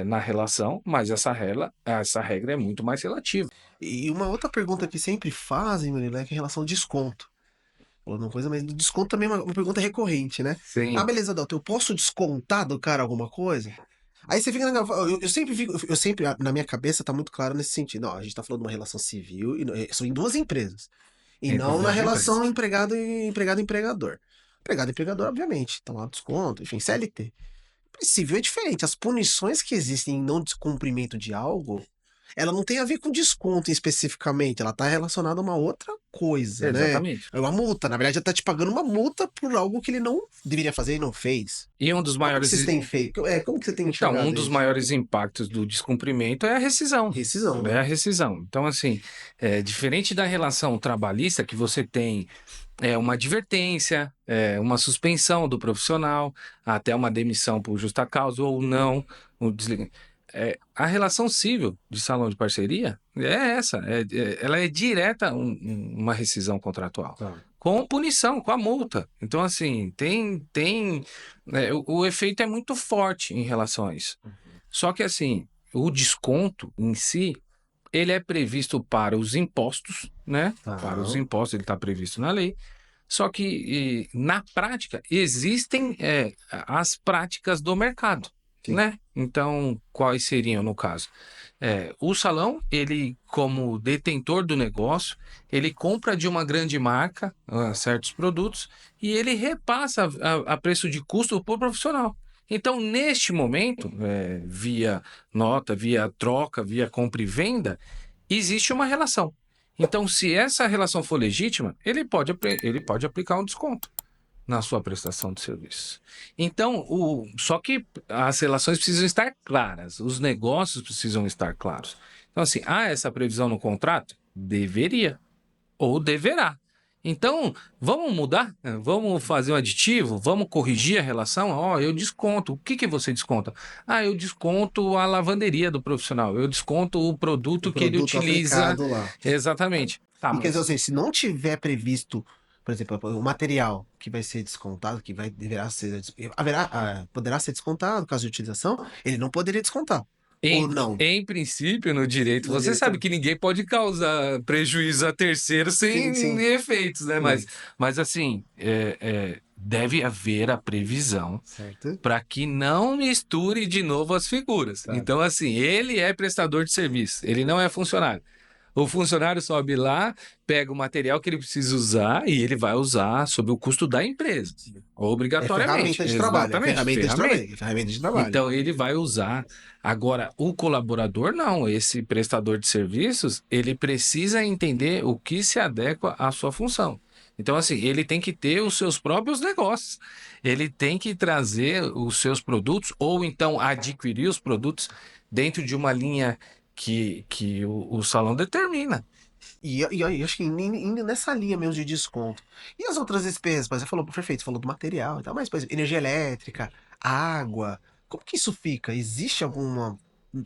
na relação, mas essa regra é muito mais relativa. E uma outra pergunta que sempre fazem, Murilo, é com relação ao desconto. Falando uma coisa, mas do desconto também é uma pergunta recorrente, né? Ah, Sim. beleza, Dalton, eu posso descontar do cara alguma coisa? Aí você fica, eu sempre fico, eu sempre, na minha cabeça tá muito claro nesse sentido. Não, a gente tá falando de uma relação civil, são em duas empresas. E Entre não na duas empresas. relação empregado-empregador. Empregado-empregador, obviamente, tá lá desconto, enfim, CLT. Civil é diferente, as punições que existem em não descumprimento de algo ela não tem a ver com desconto especificamente, ela tá relacionada a uma outra coisa, né? Exatamente. É uma multa, na verdade, ela tá te pagando uma multa por algo que ele não deveria fazer e não fez. E um dos Como que maiores. vocês têm feito? Como que você tem Então, um enxergado dos isso? maiores impactos do descumprimento é a rescisão. Rescisão, É a né? rescisão. Então, assim, diferente da relação trabalhista, que você tem uma advertência, uma suspensão do profissional, até uma demissão por justa causa ou não, o desligamento. A relação civil de salão de parceria é essa, ela é direta uma rescisão contratual, Tá. com punição, com a multa. Então, assim, o efeito é muito forte em relação a isso. Só que, assim, o desconto em si, ele é previsto para os impostos, né? Tá. Para os impostos, ele está previsto na lei. Só que, na prática, existem as práticas do mercado, Sim. né? Então, quais seriam, no caso? O salão, ele, como detentor do negócio, ele compra de uma grande marca certos produtos e ele repassa a preço de custo para o profissional. Então, neste momento, via nota, via troca, via compra e venda, existe uma relação. Então, se essa relação for legítima, ele pode aplicar um desconto na sua prestação de serviço. Então, só que as relações precisam estar claras, os negócios precisam estar claros. Então, assim, há essa previsão no contrato? Deveria ou deverá. Então, vamos mudar? Vamos fazer um aditivo? Vamos corrigir a relação? Eu desconto. O que você desconta? Eu desconto a lavanderia do profissional. Eu desconto o produto que ele Produto utiliza. aplicado lá. Exatamente. Tá, E quer dizer mas assim, se não tiver previsto, por exemplo, o material que vai ser descontado, poderá ser descontado caso de utilização, ele não poderia descontar. Ou não? em princípio, no direito, No você direito- sabe que ninguém pode causar prejuízo a terceiros sem Sim. efeitos, né? Mas assim, deve haver a previsão Certo? para que não misture de novo as figuras. Tá. Então, assim, ele é prestador de serviço, ele não é funcionário. O funcionário sobe lá, pega o material que ele precisa usar e ele vai usar sob o custo da empresa, É obrigatoriamente. ferramenta de trabalho. Exatamente. Ferramenta de trabalho. Então ele vai usar. Agora, o colaborador não, esse prestador de serviços, ele precisa entender o que se adequa à sua função. Então, assim, ele tem que ter os seus próprios negócios. Ele tem que trazer os seus produtos, ou então adquirir os produtos dentro de uma linha que o salão determina. E acho que indo nessa linha mesmo de desconto. E as outras despesas? Por exemplo, você falou, perfeito, você falou do material e tal, mas, por exemplo, energia elétrica, água, como que isso fica? Existe alguma.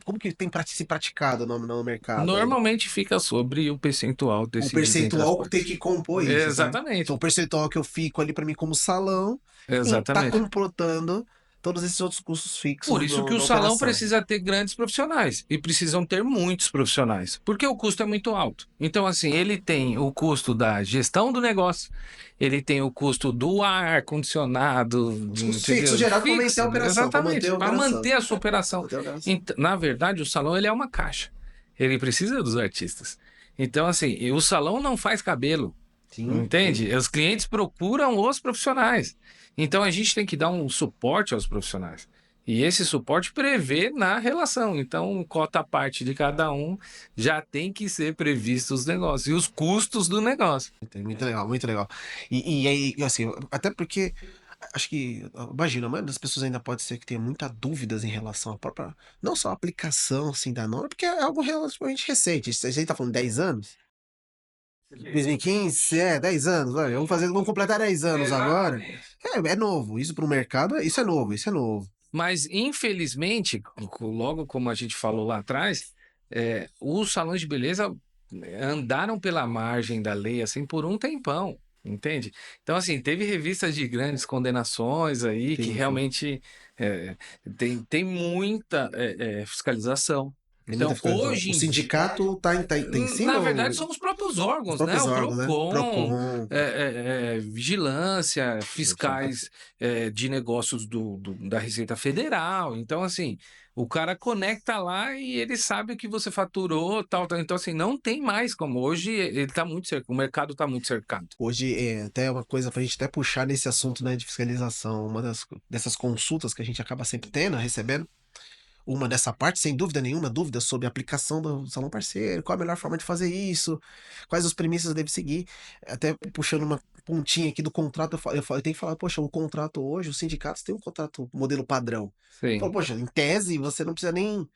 Como que tem se praticado no mercado aí? Normalmente fica sobre o percentual O decidido em percentual tem transportes. que compor isso, sabe? Exatamente. Então, o percentual que eu fico ali pra mim como salão tá Exatamente. comportando todos esses outros custos fixos Por isso que o da salão operação. precisa ter grandes profissionais e precisam ter muitos profissionais, porque o custo é muito alto. Então, assim, ele tem o custo da gestão do negócio, ele tem o custo do ar condicionado, Os custos fixos gerados para manter a operação. exatamente, para manter a sua operação. Manter a operação. Na verdade, o salão ele é uma caixa. Ele precisa dos artistas. Então, assim, o salão não faz cabelo. Sim, Entende? Os clientes procuram os profissionais. Então a gente tem que dar um suporte aos profissionais. E esse suporte prevê na relação. Então, cota à parte de cada um já tem que ser previsto os negócios e os custos do negócio. muito legal, muito legal. E aí, assim, até porque acho que, imagina, a maioria das pessoas ainda pode ser que tenha muita dúvidas em relação à própria, não só a aplicação, assim, da norma, porque é algo relativamente recente. A gente tá falando 10 anos? 2015, 10 anos, olha, vamos completar 10 anos agora. É novo, isso para o mercado, isso é novo, isso é novo. Mas, infelizmente, logo como a gente falou lá atrás, os salões de beleza andaram pela margem da lei assim por um tempão, entende? Então, assim, teve revistas de grandes condenações aí que Sim. realmente tem muita fiscalização. Tem Então, muita fiscalização. hoje O em sindicato tá em cima? na verdade, são os próprios órgãos, Os próprios né? O órgãos, né? Procon, Procon. vigilância, fiscais de negócios da Receita Federal. Então, assim, o cara conecta lá e ele sabe o que você faturou, tal. Então, assim, não tem mais como. Hoje ele tá muito cercado, o mercado está muito cercado. Hoje é até uma coisa pra gente até puxar nesse assunto, né, de fiscalização, dessas consultas que a gente acaba sempre tendo, recebendo. uma dessa parte, sem dúvida nenhuma, dúvida sobre a aplicação do salão parceiro, qual a melhor forma de fazer isso, quais as premissas deve seguir. Até puxando uma pontinha aqui do contrato, eu tenho que falar, poxa, o contrato hoje, os sindicatos têm um contrato modelo padrão. Eu falo, Sim. poxa, em tese, você não precisa nem.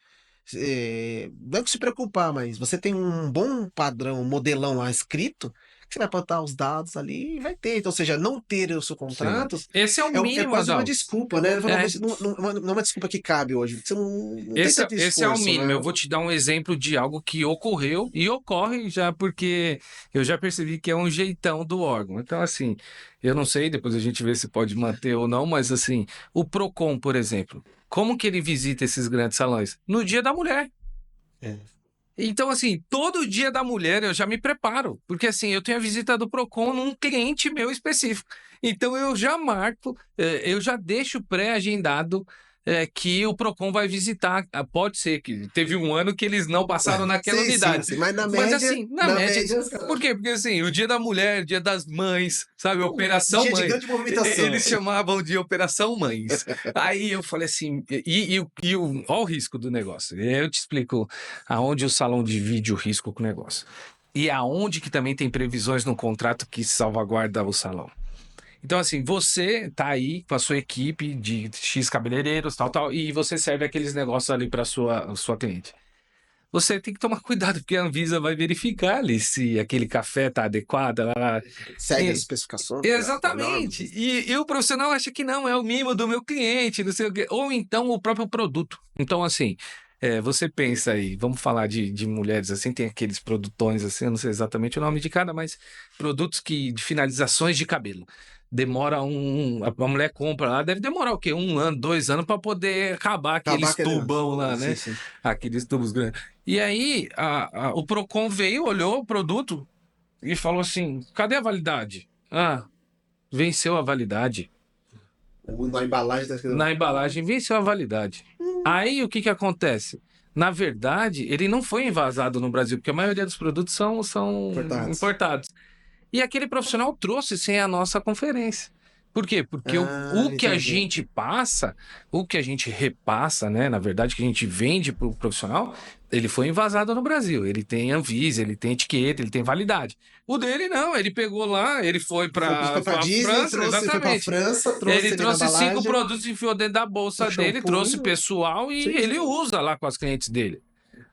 Não é que se preocupar, mas você tem um bom padrão, um modelão lá escrito, que você vai botar os dados ali e vai ter. Então, ou seja, não ter o seu Sim. contrato Esse é o é mínimo, quase uma Adalto. desculpa, né? Não, É. não é uma desculpa que cabe hoje. Você não tem tanto Esse é o esforço, mínimo. né? Eu vou te dar um exemplo de algo que ocorreu e ocorre já porque eu já percebi que é um jeitão do órgão. Então, assim, eu não sei, depois a gente vê se pode manter ou não, mas assim, o Procon, por exemplo, como que ele visita esses grandes salões? No Dia da Mulher. É. Então, assim, todo dia da mulher eu já me preparo, porque assim, eu tenho a visita do Procon num cliente meu específico. Então, eu já marco, eu já deixo pré-agendado que o Procon vai visitar. Ah, pode ser que teve um ano que eles não passaram naquela Sim, sim, unidade. sim. Mas Mas assim, na na média. média, os caras- Por quê? Porque assim, o Dia da Mulher, Dia das Mães, sabe? Operação dia de Mãe. grande movimentação. Eles chamavam de Operação Mães. Aí eu falei assim, olha o risco do negócio. Eu te explico aonde o salão divide o risco com o negócio. E aonde que também tem previsões no contrato que salvaguarda o salão. Então, assim, você tá aí com a sua equipe de X cabeleireiros, tal, e você serve aqueles negócios ali para sua cliente. Você tem que tomar cuidado, porque a Anvisa vai verificar ali se aquele café tá adequado. Segue as E- especificações da norma. Exatamente. E o profissional acha que não, é o mimo do meu cliente, não sei o quê. Ou então o próprio produto. Então, assim, você pensa aí, vamos falar de mulheres assim, tem aqueles produtões assim, eu não sei exatamente o nome de cada, mas produtos de finalizações de cabelo. Demora a mulher compra lá, deve demorar o quê? 1 ano, 2 anos para poder acabar Acabar aqueles aquele negócio. tubão lá, Sim, né? sim. Aqueles tubos grandes. E aí, o Procon veio, olhou o produto e falou assim: cadê a validade? Ah, venceu a validade. Na embalagem tá escrito. Na embalagem, venceu a validade. Aí o que que acontece? Na verdade, ele não foi envasado no Brasil, porque a maioria dos produtos são Importados. importados. E aquele profissional trouxe sem a nossa conferência. Por quê? Porque Ah, o que a entendi. gente passa, o que a gente repassa, né? Na verdade, que a gente vende para o profissional, ele foi envasado no Brasil. Ele tem Anvisa, ele tem etiqueta, ele tem validade. O dele não, ele pegou lá, ele foi para Foi pra Disney, França, trouxe, foi pra exatamente. França, trouxe Ele ali na trouxe 5 embalagem, produtos, enfiou dentro da o bolsa dele, trouxe shampoo. pessoal e Sim, ele sim. usa lá com as clientes dele.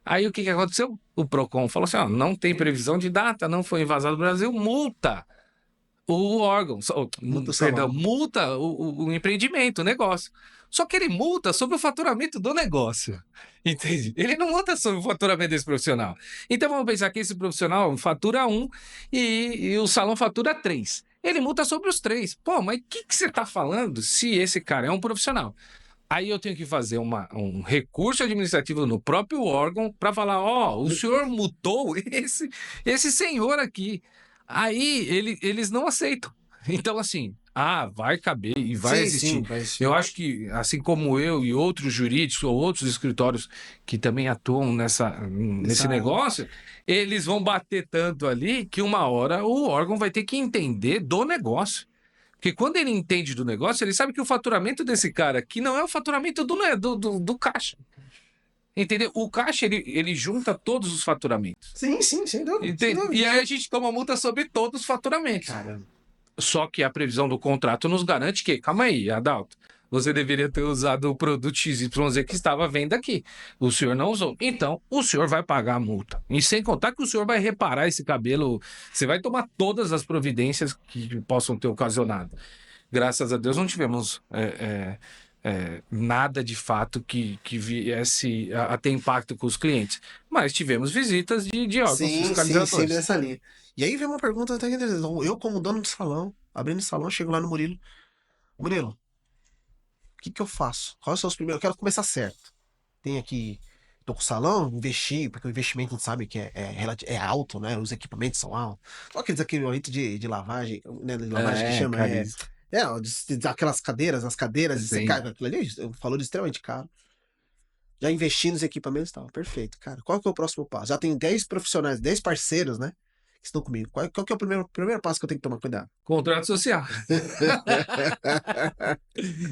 Aí o que que aconteceu? O Procon falou assim: ó, não tem previsão de data, não foi invasado no Brasil, multa o órgão, Muito perdão, salão. multa o empreendimento, o negócio. Só que ele multa sobre o faturamento do negócio. Entende? Ele não multa sobre o faturamento desse profissional. Então vamos pensar que esse profissional fatura 1 e o salão fatura 3. Ele multa sobre os 3. Pô, mas o que você está falando se esse cara é um profissional? Aí eu tenho que fazer um recurso administrativo no próprio órgão para falar: ó, o senhor multou esse senhor aqui. Aí eles não aceitam. Então, assim, vai caber e vai Sim, existir. sim, mas Eu acho que, assim como eu e outros jurídicos ou outros escritórios que também atuam nesse essa. negócio, eles vão bater tanto ali que uma hora o órgão vai ter que entender do negócio. Porque quando ele entende do negócio, ele sabe que o faturamento desse cara aqui não é o faturamento do caixa. Entendeu? O caixa, ele junta todos os faturamentos. Sim, sim, sem dúvida, sem Entende? E dúvida. aí a gente toma multa sobre todos os faturamentos. Caramba. Só que a previsão do contrato nos garante que, calma aí, Adalto, você deveria ter usado o produto XYZ que estava à venda aqui. O senhor não usou. Então, o senhor vai pagar a multa. E sem contar que o senhor vai reparar esse cabelo, você vai tomar todas as providências que possam ter ocasionado. Graças a Deus não tivemos nada de fato que viesse a ter impacto com os clientes. Mas tivemos visitas de órgãos Sim, sim, sempre fiscalizadores. nessa linha. E aí vem uma pergunta até que interessante. Então, eu, como dono do salão, abrindo o salão, chego lá no Murilo. Murilo, o que que eu faço? Quais são os primeiros? Eu quero começar certo. Tem aqui, tô com o salão, investi, porque o investimento a gente sabe que é alto, né? Os equipamentos são altos. Só aqueles equipamentos de lavagem, né? De lavagem que chama, Caríssimo. ó, aquelas cadeiras, as cadeiras, você Sim. aquilo ali, eu falo de extremamente caro. Já investi nos equipamentos e tal. Perfeito, cara. Qual que é o próximo passo? Já tenho 10 profissionais, 10 parceiros, né? Que estão comigo. Qual que é o primeiro passo que eu tenho que tomar cuidado? Contrato social.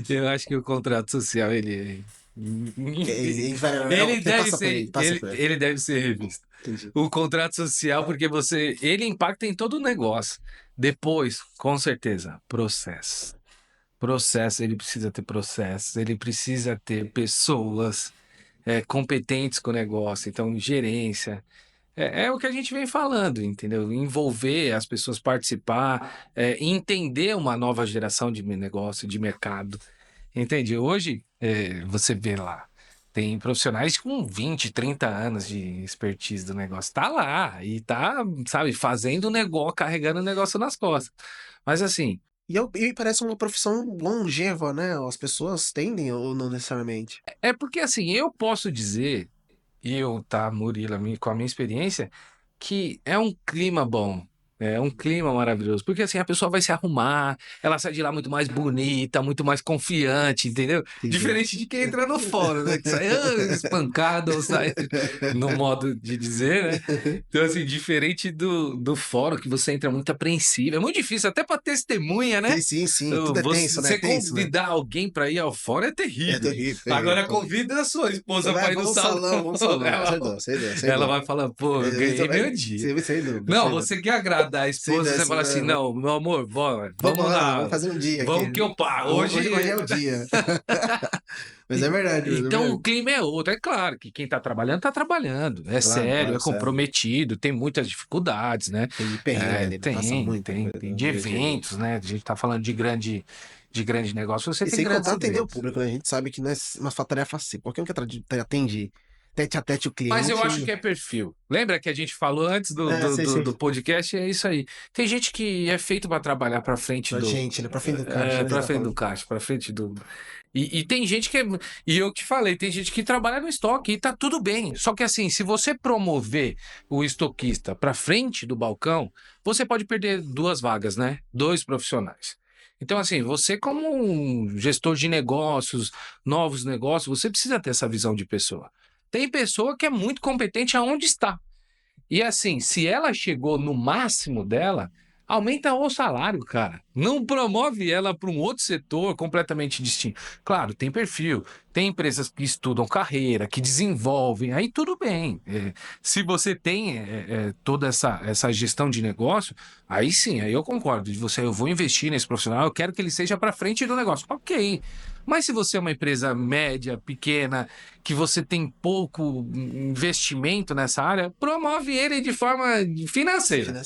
Eu acho que o contrato social, ele Ele passa por ele, passa por ele. Ele deve ser revisto. Entendi. O contrato social, porque ele impacta em todo o negócio. Depois, com certeza, processo. Processo, ele precisa ter processos, ele precisa ter pessoas competentes com o negócio, então gerência. É o que a gente vem falando, entendeu? Envolver as pessoas, participar, entender uma nova geração de negócio, de mercado. Entende? Hoje, você vê lá, tem profissionais com 20, 30 anos de expertise do negócio. Tá lá e tá, sabe, fazendo o negócio, carregando o negócio nas costas. Mas assim, E parece uma profissão longeva, né? As pessoas tendem ou não necessariamente. é porque assim, eu posso dizer, tá, Murilo, com a minha experiência, que é um clima bom. É um clima maravilhoso. Porque assim, a pessoa vai se arrumar, ela sai de lá muito mais bonita, muito mais confiante, entendeu? Entendi. Diferente de quem entra no fórum, né? Que sai espancado ou sai no modo de dizer, né? Então, assim, diferente do fórum, que você entra muito apreensivo. É muito difícil, até pra testemunha, né? Sim. Tudo é tenso, né? Você Tenso, né? convidar alguém pra ir ao fórum é É terrível. terrível. Agora convida a sua esposa pra ir no salão. Vamos salão. Ela vai falar, pô, eu ganhei meu dia. Sem dúvida. Não, você quer agradar a esposa, você fala assim, não, meu amor, vamos lá. Vamos fazer um dia aqui. Vamos que eu pago. Hoje é o dia. Mas é verdade. Então o clima é outro. É claro que quem tá trabalhando. É Claro, sério, é sério. comprometido, tem muitas dificuldades, né? Tem de perrengue, passa muito. Tem de eventos, né? A gente tá falando de grande negócio. Você E tem sem grandes contar atender o eventos. público, né? A gente sabe que não é uma tarefa fácil. Qualquer um que atende tete a tete o cliente. Mas eu acho que é perfil. Lembra que a gente falou antes sei. do podcast? É isso aí. Tem gente que é feito para trabalhar para frente Pra gente, né? Pra frente do caixa. pra frente do caixa, pra frente do. E tem gente que E eu te falei, tem gente que trabalha no estoque e tá tudo bem. Só que assim, se você promover o estoquista pra frente do balcão, você pode perder 2 vagas, né? 2 profissionais. Então, assim, você como um gestor de negócios, novos negócios, você precisa ter essa visão de pessoa. Tem pessoa que é muito competente aonde está. E assim, se ela chegou no máximo dela, aumenta o salário, cara. Não promove ela para um outro setor completamente distinto. Claro, tem perfil, tem empresas que estudam carreira, que desenvolvem, aí tudo bem. Se você tem toda essa gestão de negócio, aí sim, aí eu concordo. Eu vou investir nesse profissional, eu quero que ele seja para frente do negócio. Ok. Mas se você é uma empresa média, pequena, que você tem pouco investimento nessa área, promove ele de forma financeira.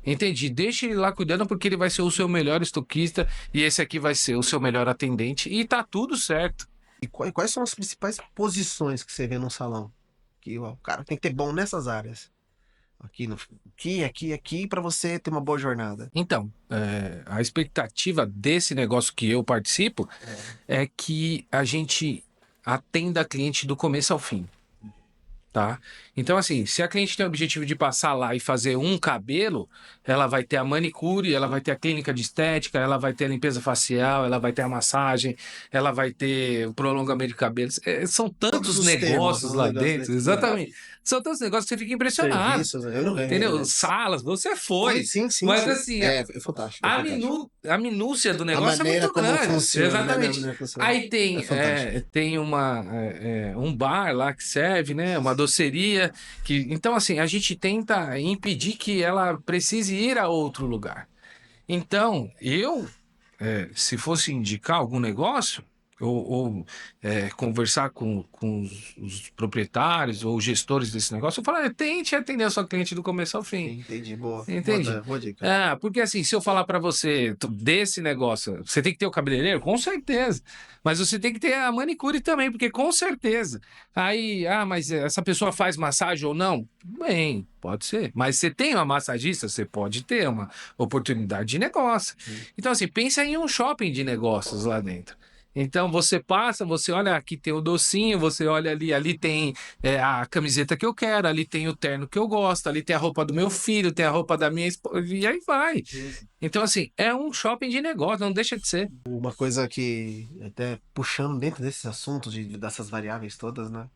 Entendi. Deixa ele lá cuidando porque ele vai ser o seu melhor estoquista e esse aqui vai ser o seu melhor atendente e tá tudo certo. E quais são as principais posições que você vê num salão? Que o cara tem que ter bom nessas áreas. Aqui, para você ter uma boa jornada. Então, a expectativa desse negócio que eu participo é que a gente atenda a cliente do começo ao fim. Tá? Então, assim, se a cliente tem o objetivo de passar lá e fazer um cabelo, ela vai ter a manicure, ela vai ter a clínica de estética, ela vai ter a limpeza facial, ela vai ter a massagem, ela vai ter o prolongamento de cabelos. São tantos negócios lá dentro, exatamente. São tantos negócios que você fica impressionado. Entendeu? Salas, você foi. Sim. Mas assim, é fantástico. A minúcia do negócio é muito grande. Funciona, exatamente. Aí tem uma um bar lá que serve, né? Uma doceria. Então, assim, a gente tenta impedir que ela precise ir a outro lugar. Então, se fosse indicar algum negócio, ou conversar com os proprietários ou gestores desse negócio, eu falo, tente atender a sua cliente do começo ao fim. Entendi, boa. Entende? Boa dica. Porque assim, se eu falar para você desse negócio, você tem que ter o cabeleireiro? Com certeza. Mas você tem que ter a manicure também, porque com certeza. Aí, mas essa pessoa faz massagem ou não? Bem, pode ser. Mas você tem uma massagista, você pode ter uma oportunidade de negócio. Então, assim, pensa em um shopping de negócios lá dentro. Então você passa, você olha, aqui tem o docinho, você olha ali tem a camiseta que eu quero, ali tem o terno que eu gosto, ali tem a roupa do meu filho, tem a roupa da minha esposa, e aí vai. Então, assim, é um shopping de negócio, não deixa de ser. Uma coisa que, até puxando dentro desses assuntos, dessas variáveis todas, né?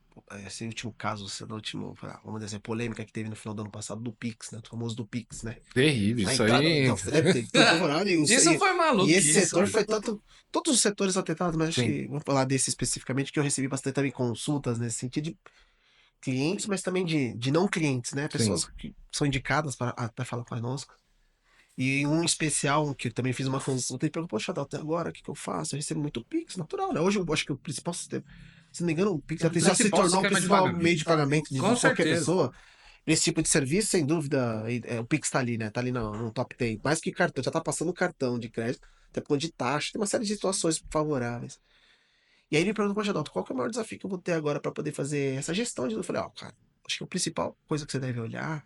esse último caso, esse último, vamos dizer, polêmica que teve no final do ano passado do Pix, né? Do famoso do Pix, né? Terrível, A isso entrada, aí. então, deve ter, foi favorável Isso foi e esse maluquice. setor foi tanto, todos os setores afetados, mas acho Sim, que, vamos falar desse especificamente, que eu recebi bastante também consultas nesse sentido de clientes, mas também de não clientes, né? sim. Pessoas que são indicadas para até falar conosco. E um especial, que eu também fiz uma consulta, e perguntou, poxa, até agora, o que que eu faço? Eu recebo muito Pix, natural, né? Hoje eu acho que o principal sistema, se não me engano, o Pix É o já se principal tornou o sistema de principal pagamento. meio de pagamento de Com qualquer certeza. pessoa. Nesse tipo de serviço, sem dúvida, o Pix tá ali, né? Tá ali no top 10. Mais que cartão, já tá passando cartão de crédito, até por conta de taxa, tem uma série de situações favoráveis. E aí ele me perguntou, poxa, Adalto, qual que é o maior desafio que eu vou ter agora para poder fazer essa gestão? Eu falei, ó, cara, acho que a principal coisa que você deve olhar,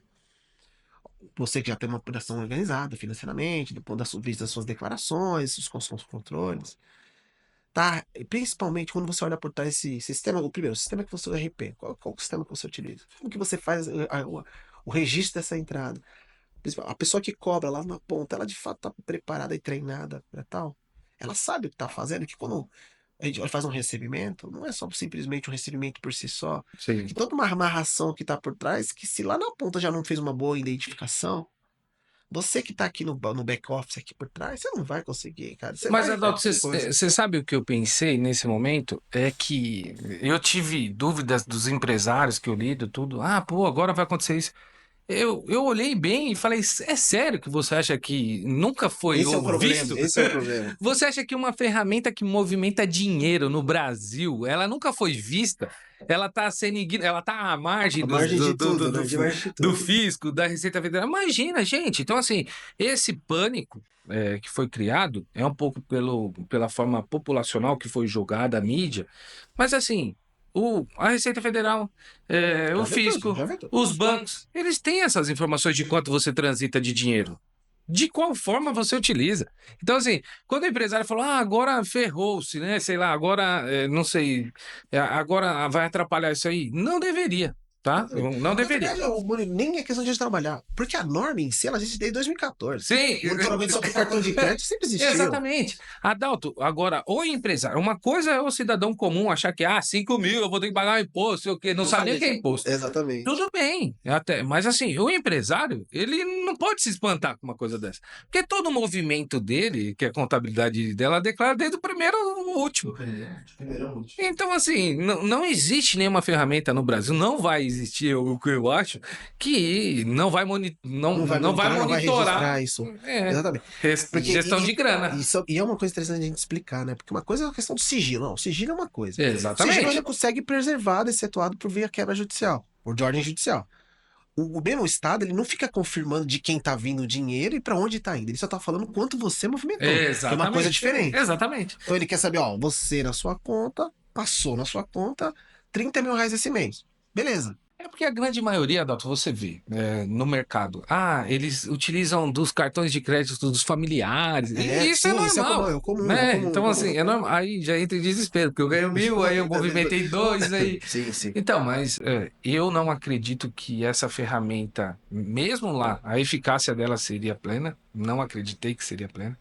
você que já tem uma operação organizada financeiramente, depois das suas declarações, seus controles, tá? E principalmente quando você olha por trás desse sistema, o primeiro, o sistema que você usa RP, qual o sistema que você utiliza? Como que você faz o registro dessa entrada? A pessoa que cobra lá na ponta, ela de fato está preparada e treinada para tal? Ela sabe o que está fazendo, que quando a gente faz um recebimento, não é só simplesmente um recebimento por si só. Sim. Que toda uma amarração que está por trás, que se lá na ponta já não fez uma boa identificação, você que está aqui no back-office aqui por trás, você não vai conseguir, cara. Você Mas, vai Adalto, ter coisa. você sabe o que eu pensei nesse momento? É que eu tive dúvidas dos empresários que eu lido, tudo. Ah, pô, agora vai acontecer isso. Eu olhei bem e falei, é sério que você acha que nunca foi Esse é o problema, visto? esse é o problema. Você acha que uma ferramenta que movimenta dinheiro no Brasil, ela nunca foi vista? Ela está sendo ela tá à margem A margem de tudo, né? De margem de do tudo. fisco, da Receita Federal. Imagina, gente. Então, assim, esse pânico que foi criado é um pouco pela forma populacional que foi jogada à mídia, mas assim, a Receita Federal, o Já vê tudo, fisco, já vê tudo. os bancos, eles têm essas informações de quanto você transita de dinheiro. De qual forma você utiliza. Então, assim, quando o empresário falou, agora ferrou-se, né? Sei lá, agora, não sei, agora vai atrapalhar isso aí. Não deveria, tá? Não Na deveria. verdade, nem é questão de trabalhar. Porque a norma em si, ela existe desde 2014. Sim, O monitoramento só por cartão de crédito sempre existiu. exatamente. Adalto, agora, o empresário, uma coisa é o cidadão comum achar que, 5 mil, eu vou ter que pagar um imposto, sei o quê, não sabe nem o que é imposto. Exatamente. Tudo bem, até, mas assim, o empresário, ele não pode se espantar com uma coisa dessa. Porque todo o movimento dele, que é a contabilidade dela, declara desde o primeiro ao último. Então, assim, não existe nenhuma ferramenta no Brasil, não vai existir o que eu acho, que não vai, Não vai não vai monitorar, não vai monitorar registrar isso. Exatamente. Porque, gestão de grana. e é uma coisa interessante a gente explicar, né? Porque uma coisa é a questão do sigilo. Não, o sigilo é uma coisa. O sigilo Exatamente. ele consegue preservar, excetuado por via quebra judicial, por de ordem judicial. O mesmo Estado, ele não fica confirmando de quem tá vindo o dinheiro e para onde tá indo. Ele só tá falando quanto você movimentou. Exatamente. Que é uma coisa diferente. Exatamente. Então ele quer saber, ó, você na sua conta, passou na sua conta 30 mil reais esse mês. Beleza. É porque a grande maioria, Adalto, você vê no mercado. Eles utilizam dos cartões de crédito dos familiares. E isso é normal. Isso é comum, né? comum, Então, assim, é normal. Aí já entra em desespero, porque eu ganho 1.000, aí eu movimentei 2, aí. Sim. Então, mas eu não acredito que essa ferramenta, mesmo lá, a eficácia dela seria plena. Não acreditei que seria plena.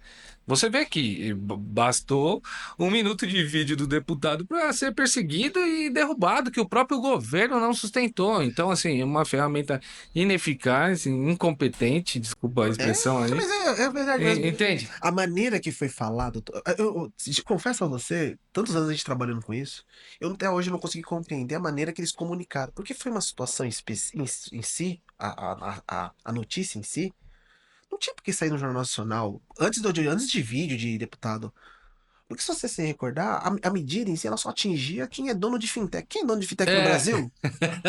Você vê que bastou 1 minuto de vídeo do deputado para ser perseguido e derrubado, que o próprio governo não sustentou. Então, assim, é uma ferramenta ineficaz, incompetente, desculpa a expressão aí. Mas é verdade mesmo. Entende? A maneira que foi falado, eu confesso a você, tantos anos a gente trabalhando com isso, eu até hoje não consegui compreender a maneira que eles comunicaram. Porque foi uma situação em si, a notícia em si, não tinha por que sair no Jornal Nacional, antes de vídeo de deputado. Porque se você se recordar, a medida em si, ela só atingia quem é dono de fintech. Quem é dono de fintech no Brasil?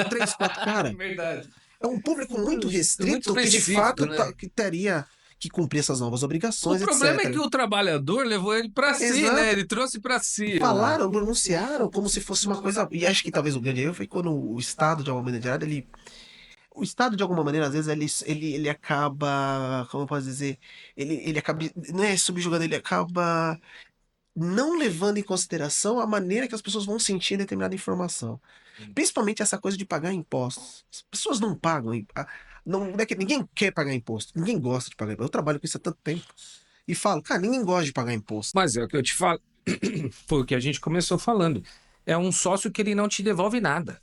3, 4 caras. Verdade. É um público muito restrito que de específico, fato né? que teria que cumprir essas novas obrigações, O problema etc. é que o trabalhador levou ele para si, Exato. né? Ele trouxe para si. Falaram, pronunciaram como se fosse uma coisa. E acho que talvez o grande erro foi quando o Estado, de alguma maneira, o Estado, de alguma maneira, às vezes, ele acaba. Como eu posso dizer? Ele acaba. Não é subjugando, ele acaba não levando em consideração a maneira que as pessoas vão sentir determinada informação. Principalmente essa coisa de pagar impostos. As pessoas não pagam. Não é que ninguém quer pagar imposto. Ninguém gosta de pagar imposto. Eu trabalho com isso há tanto tempo. E falo, cara, ninguém gosta de pagar imposto. Mas é o que eu te falo. Foi o que a gente começou falando. É um sócio que ele não te devolve nada.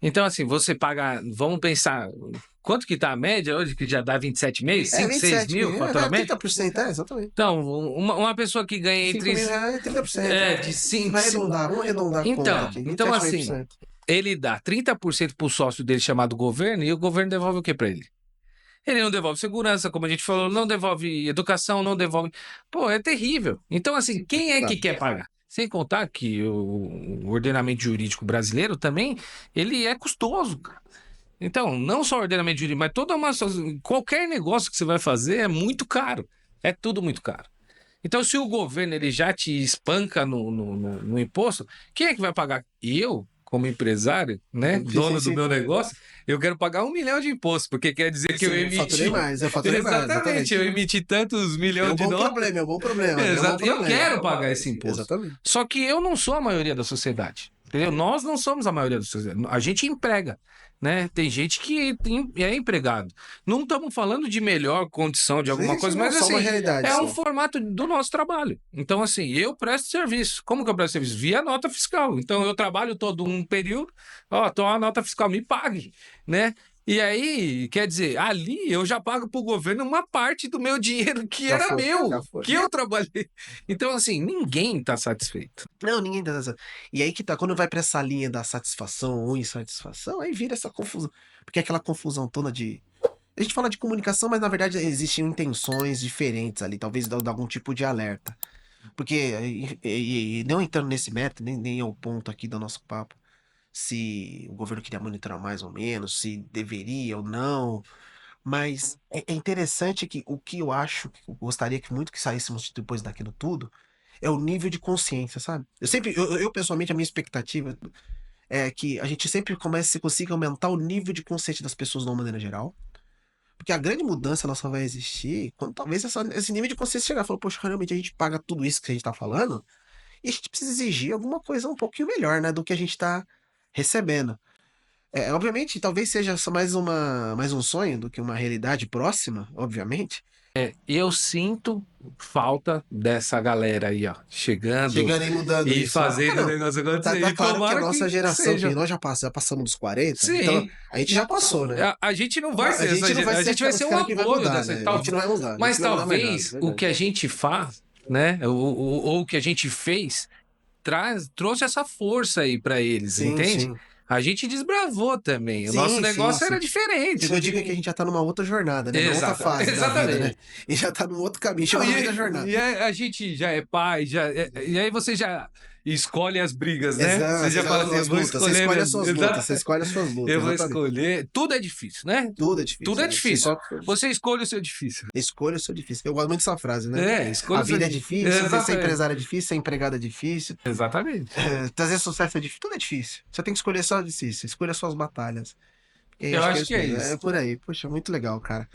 Então, assim, você paga, vamos pensar, quanto que tá a média hoje, que já dá 27,5, 5, 6 27 mil mil, faturamento? 30%, exatamente. Então, uma pessoa que ganha 5 entre... mil reais é 30%. de Você 5... vai arredondar, vamos arredondar a conta aqui, Então assim, 27,5%. ele dá 30% pro sócio dele chamado governo e o governo devolve o que pra ele? Ele não devolve segurança, como a gente falou, não devolve educação, não devolve... Pô, é terrível. Então, assim, quem é que quer pagar? Sem contar que o ordenamento jurídico brasileiro também, ele é custoso, cara. Então, não só o ordenamento jurídico, mas qualquer negócio que você vai fazer é muito caro. É tudo muito caro. Então, se o governo ele já te espanca no imposto, quem é que vai pagar? Eu, como empresário, né, dono do meu negócio, eu quero pagar 1 milhão de imposto, porque quer dizer que eu Eu faturei emiti... mais, eu faturei mais. Exatamente, eu emiti tantos É milhões um de bom dólares. problema, é um bom problema. É um bom Exato. Eu problema. quero pagar esse imposto. Exatamente. Só que eu não sou a maioria da sociedade. Entendeu? Nós não somos a maioria da sociedade. A gente emprega, né? Tem gente que é empregado. Não estamos falando de melhor condição de alguma Sim, coisa, não, mas só assim, uma realidade, é um só. formato do nosso trabalho. Então, assim, eu presto serviço. Como que eu presto serviço? Via nota fiscal. Então, eu trabalho todo um período, ó, toma a nota fiscal, me pague, né? E aí, quer dizer, ali eu já pago para o governo uma parte do meu dinheiro que Já era foi, meu, já foi. que eu trabalhei. Então, assim, ninguém está satisfeito. Não, ninguém tá. E aí que tá, quando vai pra essa linha da satisfação ou insatisfação, aí vira essa confusão. Porque é aquela confusão toda de. A gente fala de comunicação, mas na verdade existem intenções diferentes ali, talvez dá algum tipo de alerta. Porque, e não entrando nesse mérito, nem é o ponto aqui do nosso papo, se o governo queria monitorar mais ou menos, se deveria ou não. Mas é interessante que o que eu acho, que eu gostaria que muito que saíssemos depois daquilo tudo, é o nível de consciência, sabe? Eu pessoalmente, a minha expectativa é que a gente sempre comece, consiga aumentar o nível de consciência das pessoas de uma maneira geral. Porque a grande mudança ela só vai existir quando talvez esse nível de consciência chegar. Falar, poxa, realmente a gente paga tudo isso que a gente tá falando e a gente precisa exigir alguma coisa um pouquinho melhor, né, do que a gente tá recebendo. Obviamente, talvez seja só mais um sonho do que uma realidade próxima, obviamente. Eu sinto falta dessa galera aí, ó, chegando Chegando e mudando e isso, né? fazendo o Não, negócio tá, acontecer. tá E claro que a tomara nossa geração, seja. que nós já passamos dos 40, então Sim. a gente já passou, né? A gente não vai ser A gente não vai a ser gente vai os ser um caras que vai apoio mudar, dessa. né? A gente não vai mudar. Mas a gente não vai mudar mais nada, talvez o verdade. que a gente faz, né? Ou o que a gente fez, trouxe essa força aí pra eles, Sim, entende? sim. A gente desbravou também. O Sim, nosso sim, negócio sim. era O diferente. que eu digo é que a gente já tá numa outra jornada, né? Numa outra fase da vida, né? Exatamente. E já tá num outro caminho, Não, chama no meio da jornada. e a gente já é pai, e aí você já escolhe as brigas, né? Exato, Você já fala assim, eu vou lutas. Você escolher escolhe as suas lutas, Exato. você escolhe as suas lutas, Eu vou exatamente. escolher. Tudo é difícil, né? Tudo é difícil. Tudo é né? difícil. Você escolhe o seu difícil. Escolha o seu difícil. Eu gosto muito dessa frase, né? Escolha A o seu vida é difícil. difícil, ser Exatamente. empresário é difícil, ser empregado é difícil, Exatamente. trazer sucesso é difícil, tudo é difícil. Você tem que escolher só o difícil, escolha suas batalhas. E Eu acho que é mesmo. isso. É por aí. Poxa, muito legal, cara.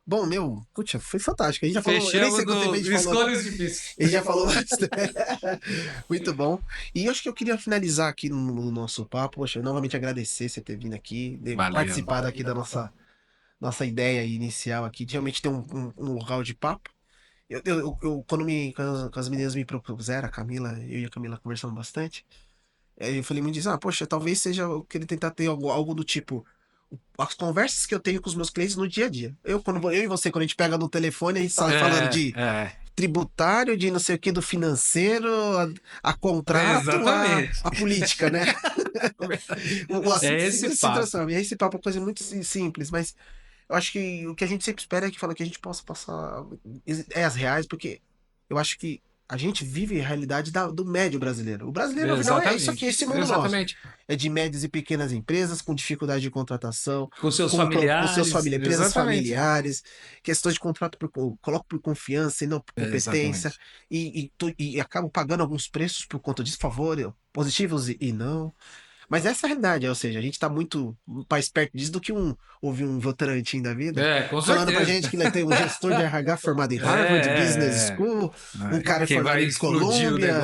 Bom, puxa, foi fantástico. A gente já falou, eu nem Fechamos sei quanto tempo a no gente falou. escolhas difíceis. Ele já falou bastante. Muito bom. E eu acho que eu queria finalizar aqui no nosso papo. Poxa, novamente agradecer você ter vindo aqui, Valeu. participado aqui da nossa ideia inicial aqui, de realmente ter um local de papo. Quando as meninas me propuseram, a Camila, eu e a Camila conversamos bastante, aí eu falei, me diz, poxa, talvez seja eu querer tentar ter algo do tipo, as conversas que eu tenho com os meus clientes no dia a dia. Eu e você, quando a gente pega no telefone, a gente sai falando de tributário, de não sei o que, do financeiro, a contrato, a política, né? O assunto esse se papo. transforma. E esse papo é uma coisa muito simples, mas eu acho que o que a gente sempre espera é que a gente possa passar ideias reais, porque eu acho que a gente vive a realidade do médio brasileiro. O brasileiro, afinal, é isso aqui, esse mundo Exatamente. nosso. É de médias e pequenas empresas, com dificuldade de contratação, Com seus familiares. com seus empresas Exatamente. familiares, questões de contrato, coloco por confiança e não por competência, e acabo pagando alguns preços por conta disso, favor, positivos e não. Mas essa é a realidade, ou seja, a gente tá muito mais perto disso do que ouvir um Votorantim da vida. Com falando pra certeza. gente que tem um gestor de RH formado em Harvard Business School, um cara formado em Colômbia,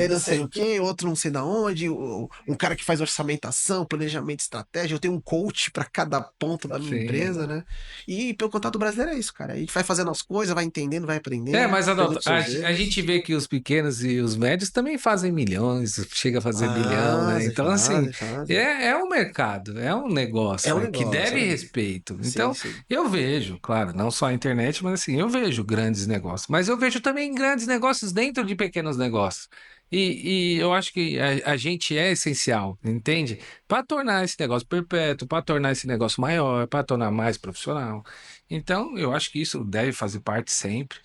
não sei o quê, outro não sei da onde, um cara que faz orçamentação, planejamento, estratégia. Eu tenho um coach para cada ponto da minha empresa, né? E pelo contato brasileiro é isso, cara. A gente vai fazendo as coisas, vai entendendo, vai aprendendo. Mas a gente vê que os pequenos e os médios também fazem milhões, chega a fazer bilhão, né? Então, assim, assim, fazem. é um mercado, é um É negócio, um né, que negócio, deve é. respeito. Sim, Então, sim. eu vejo, claro, não só a internet, mas assim, eu vejo grandes negócios. Mas eu vejo também grandes negócios dentro de pequenos negócios. E eu acho que a gente é essencial, entende? Para tornar esse negócio perpétuo, para tornar esse negócio maior, para tornar mais profissional. Então, eu acho que isso deve fazer parte sempre.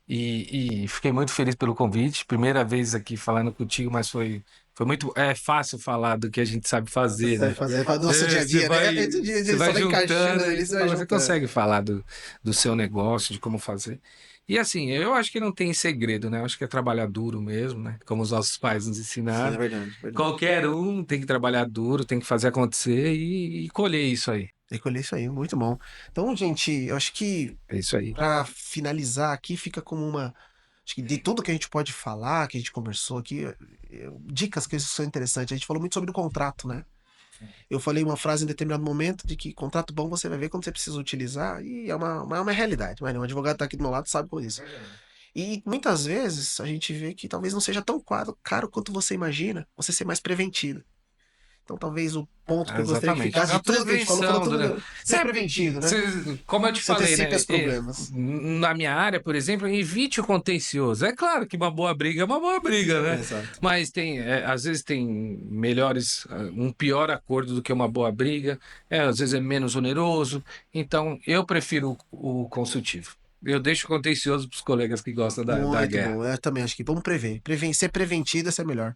E fiquei muito feliz pelo convite. Primeira vez aqui falando contigo, mas foi muito fácil falar do que a gente sabe fazer, Você né? fazer para o nosso dia a Você dia, né? vai, Esse dia a você dia só vai vai encaixando juntando, aí ali, você você vai fala, você juntando. consegue falar do seu negócio, de como fazer. E assim, eu acho que não tem segredo, né? Eu acho que é trabalhar duro mesmo, né? Como os nossos pais nos Sim, é ensinaram. verdade, é verdade. Qualquer um tem que trabalhar duro, tem que fazer acontecer e colher isso aí. Recolher isso aí, muito bom. Então, gente, eu acho que É isso aí. para finalizar aqui, fica como uma. Acho que de tudo que a gente pode falar, que a gente conversou aqui, dicas que são interessantes. A gente falou muito sobre o contrato, né? Eu falei uma frase em determinado momento de que contrato bom você vai ver quando você precisa utilizar, e é uma realidade. Mas um advogado está aqui do meu lado sabe com isso. E muitas vezes a gente vê que talvez não seja tão caro quanto você imagina, você ser mais preventivo. Então, talvez o ponto que eu gostaria que Exatamente. ficasse A de tudo que a gente falou prevenção, tudo, né? ser Sempre, preventivo, né? como eu te Você falei, antecipe né? os problemas. Na minha área, por exemplo, evite o contencioso. É claro que uma boa briga é uma boa briga, né? Exato. Mas às vezes tem melhores, um pior acordo do que uma boa briga. Às vezes é menos oneroso. Então, eu prefiro o consultivo. Eu deixo o contencioso para os colegas que gostam da Muito guerra. bom. Eu também acho que vamos prever. Ser preventido, essa é melhor.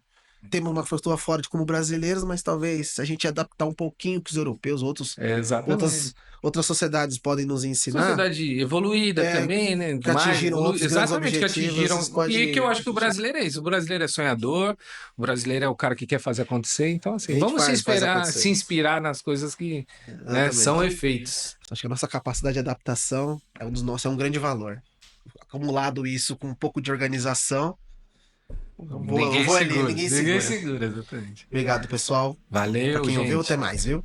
Temos uma cultura forte como brasileiros, mas talvez se a gente adaptar um pouquinho que os europeus, Exatamente. outras sociedades podem nos ensinar, Sociedade evoluída também, né? que atingiram outros grandes Exatamente, que objetivos, isso atingiram. E que pode. eu acho que o brasileiro é isso. O brasileiro é sonhador, o brasileiro é o cara que quer fazer acontecer. Então, A assim, gente vamos faz se acontecer. inspirar nas coisas que, né, são Exatamente. efeitos. Acho que a nossa capacidade de adaptação é um dos nossos, é um grande valor. Acumulado isso com um pouco de organização, eu Ninguém vou ali, segura, ninguém ninguém segura. segura, exatamente. Obrigado, pessoal. Pra Valeu, quem ouviu, até gente. mais, viu?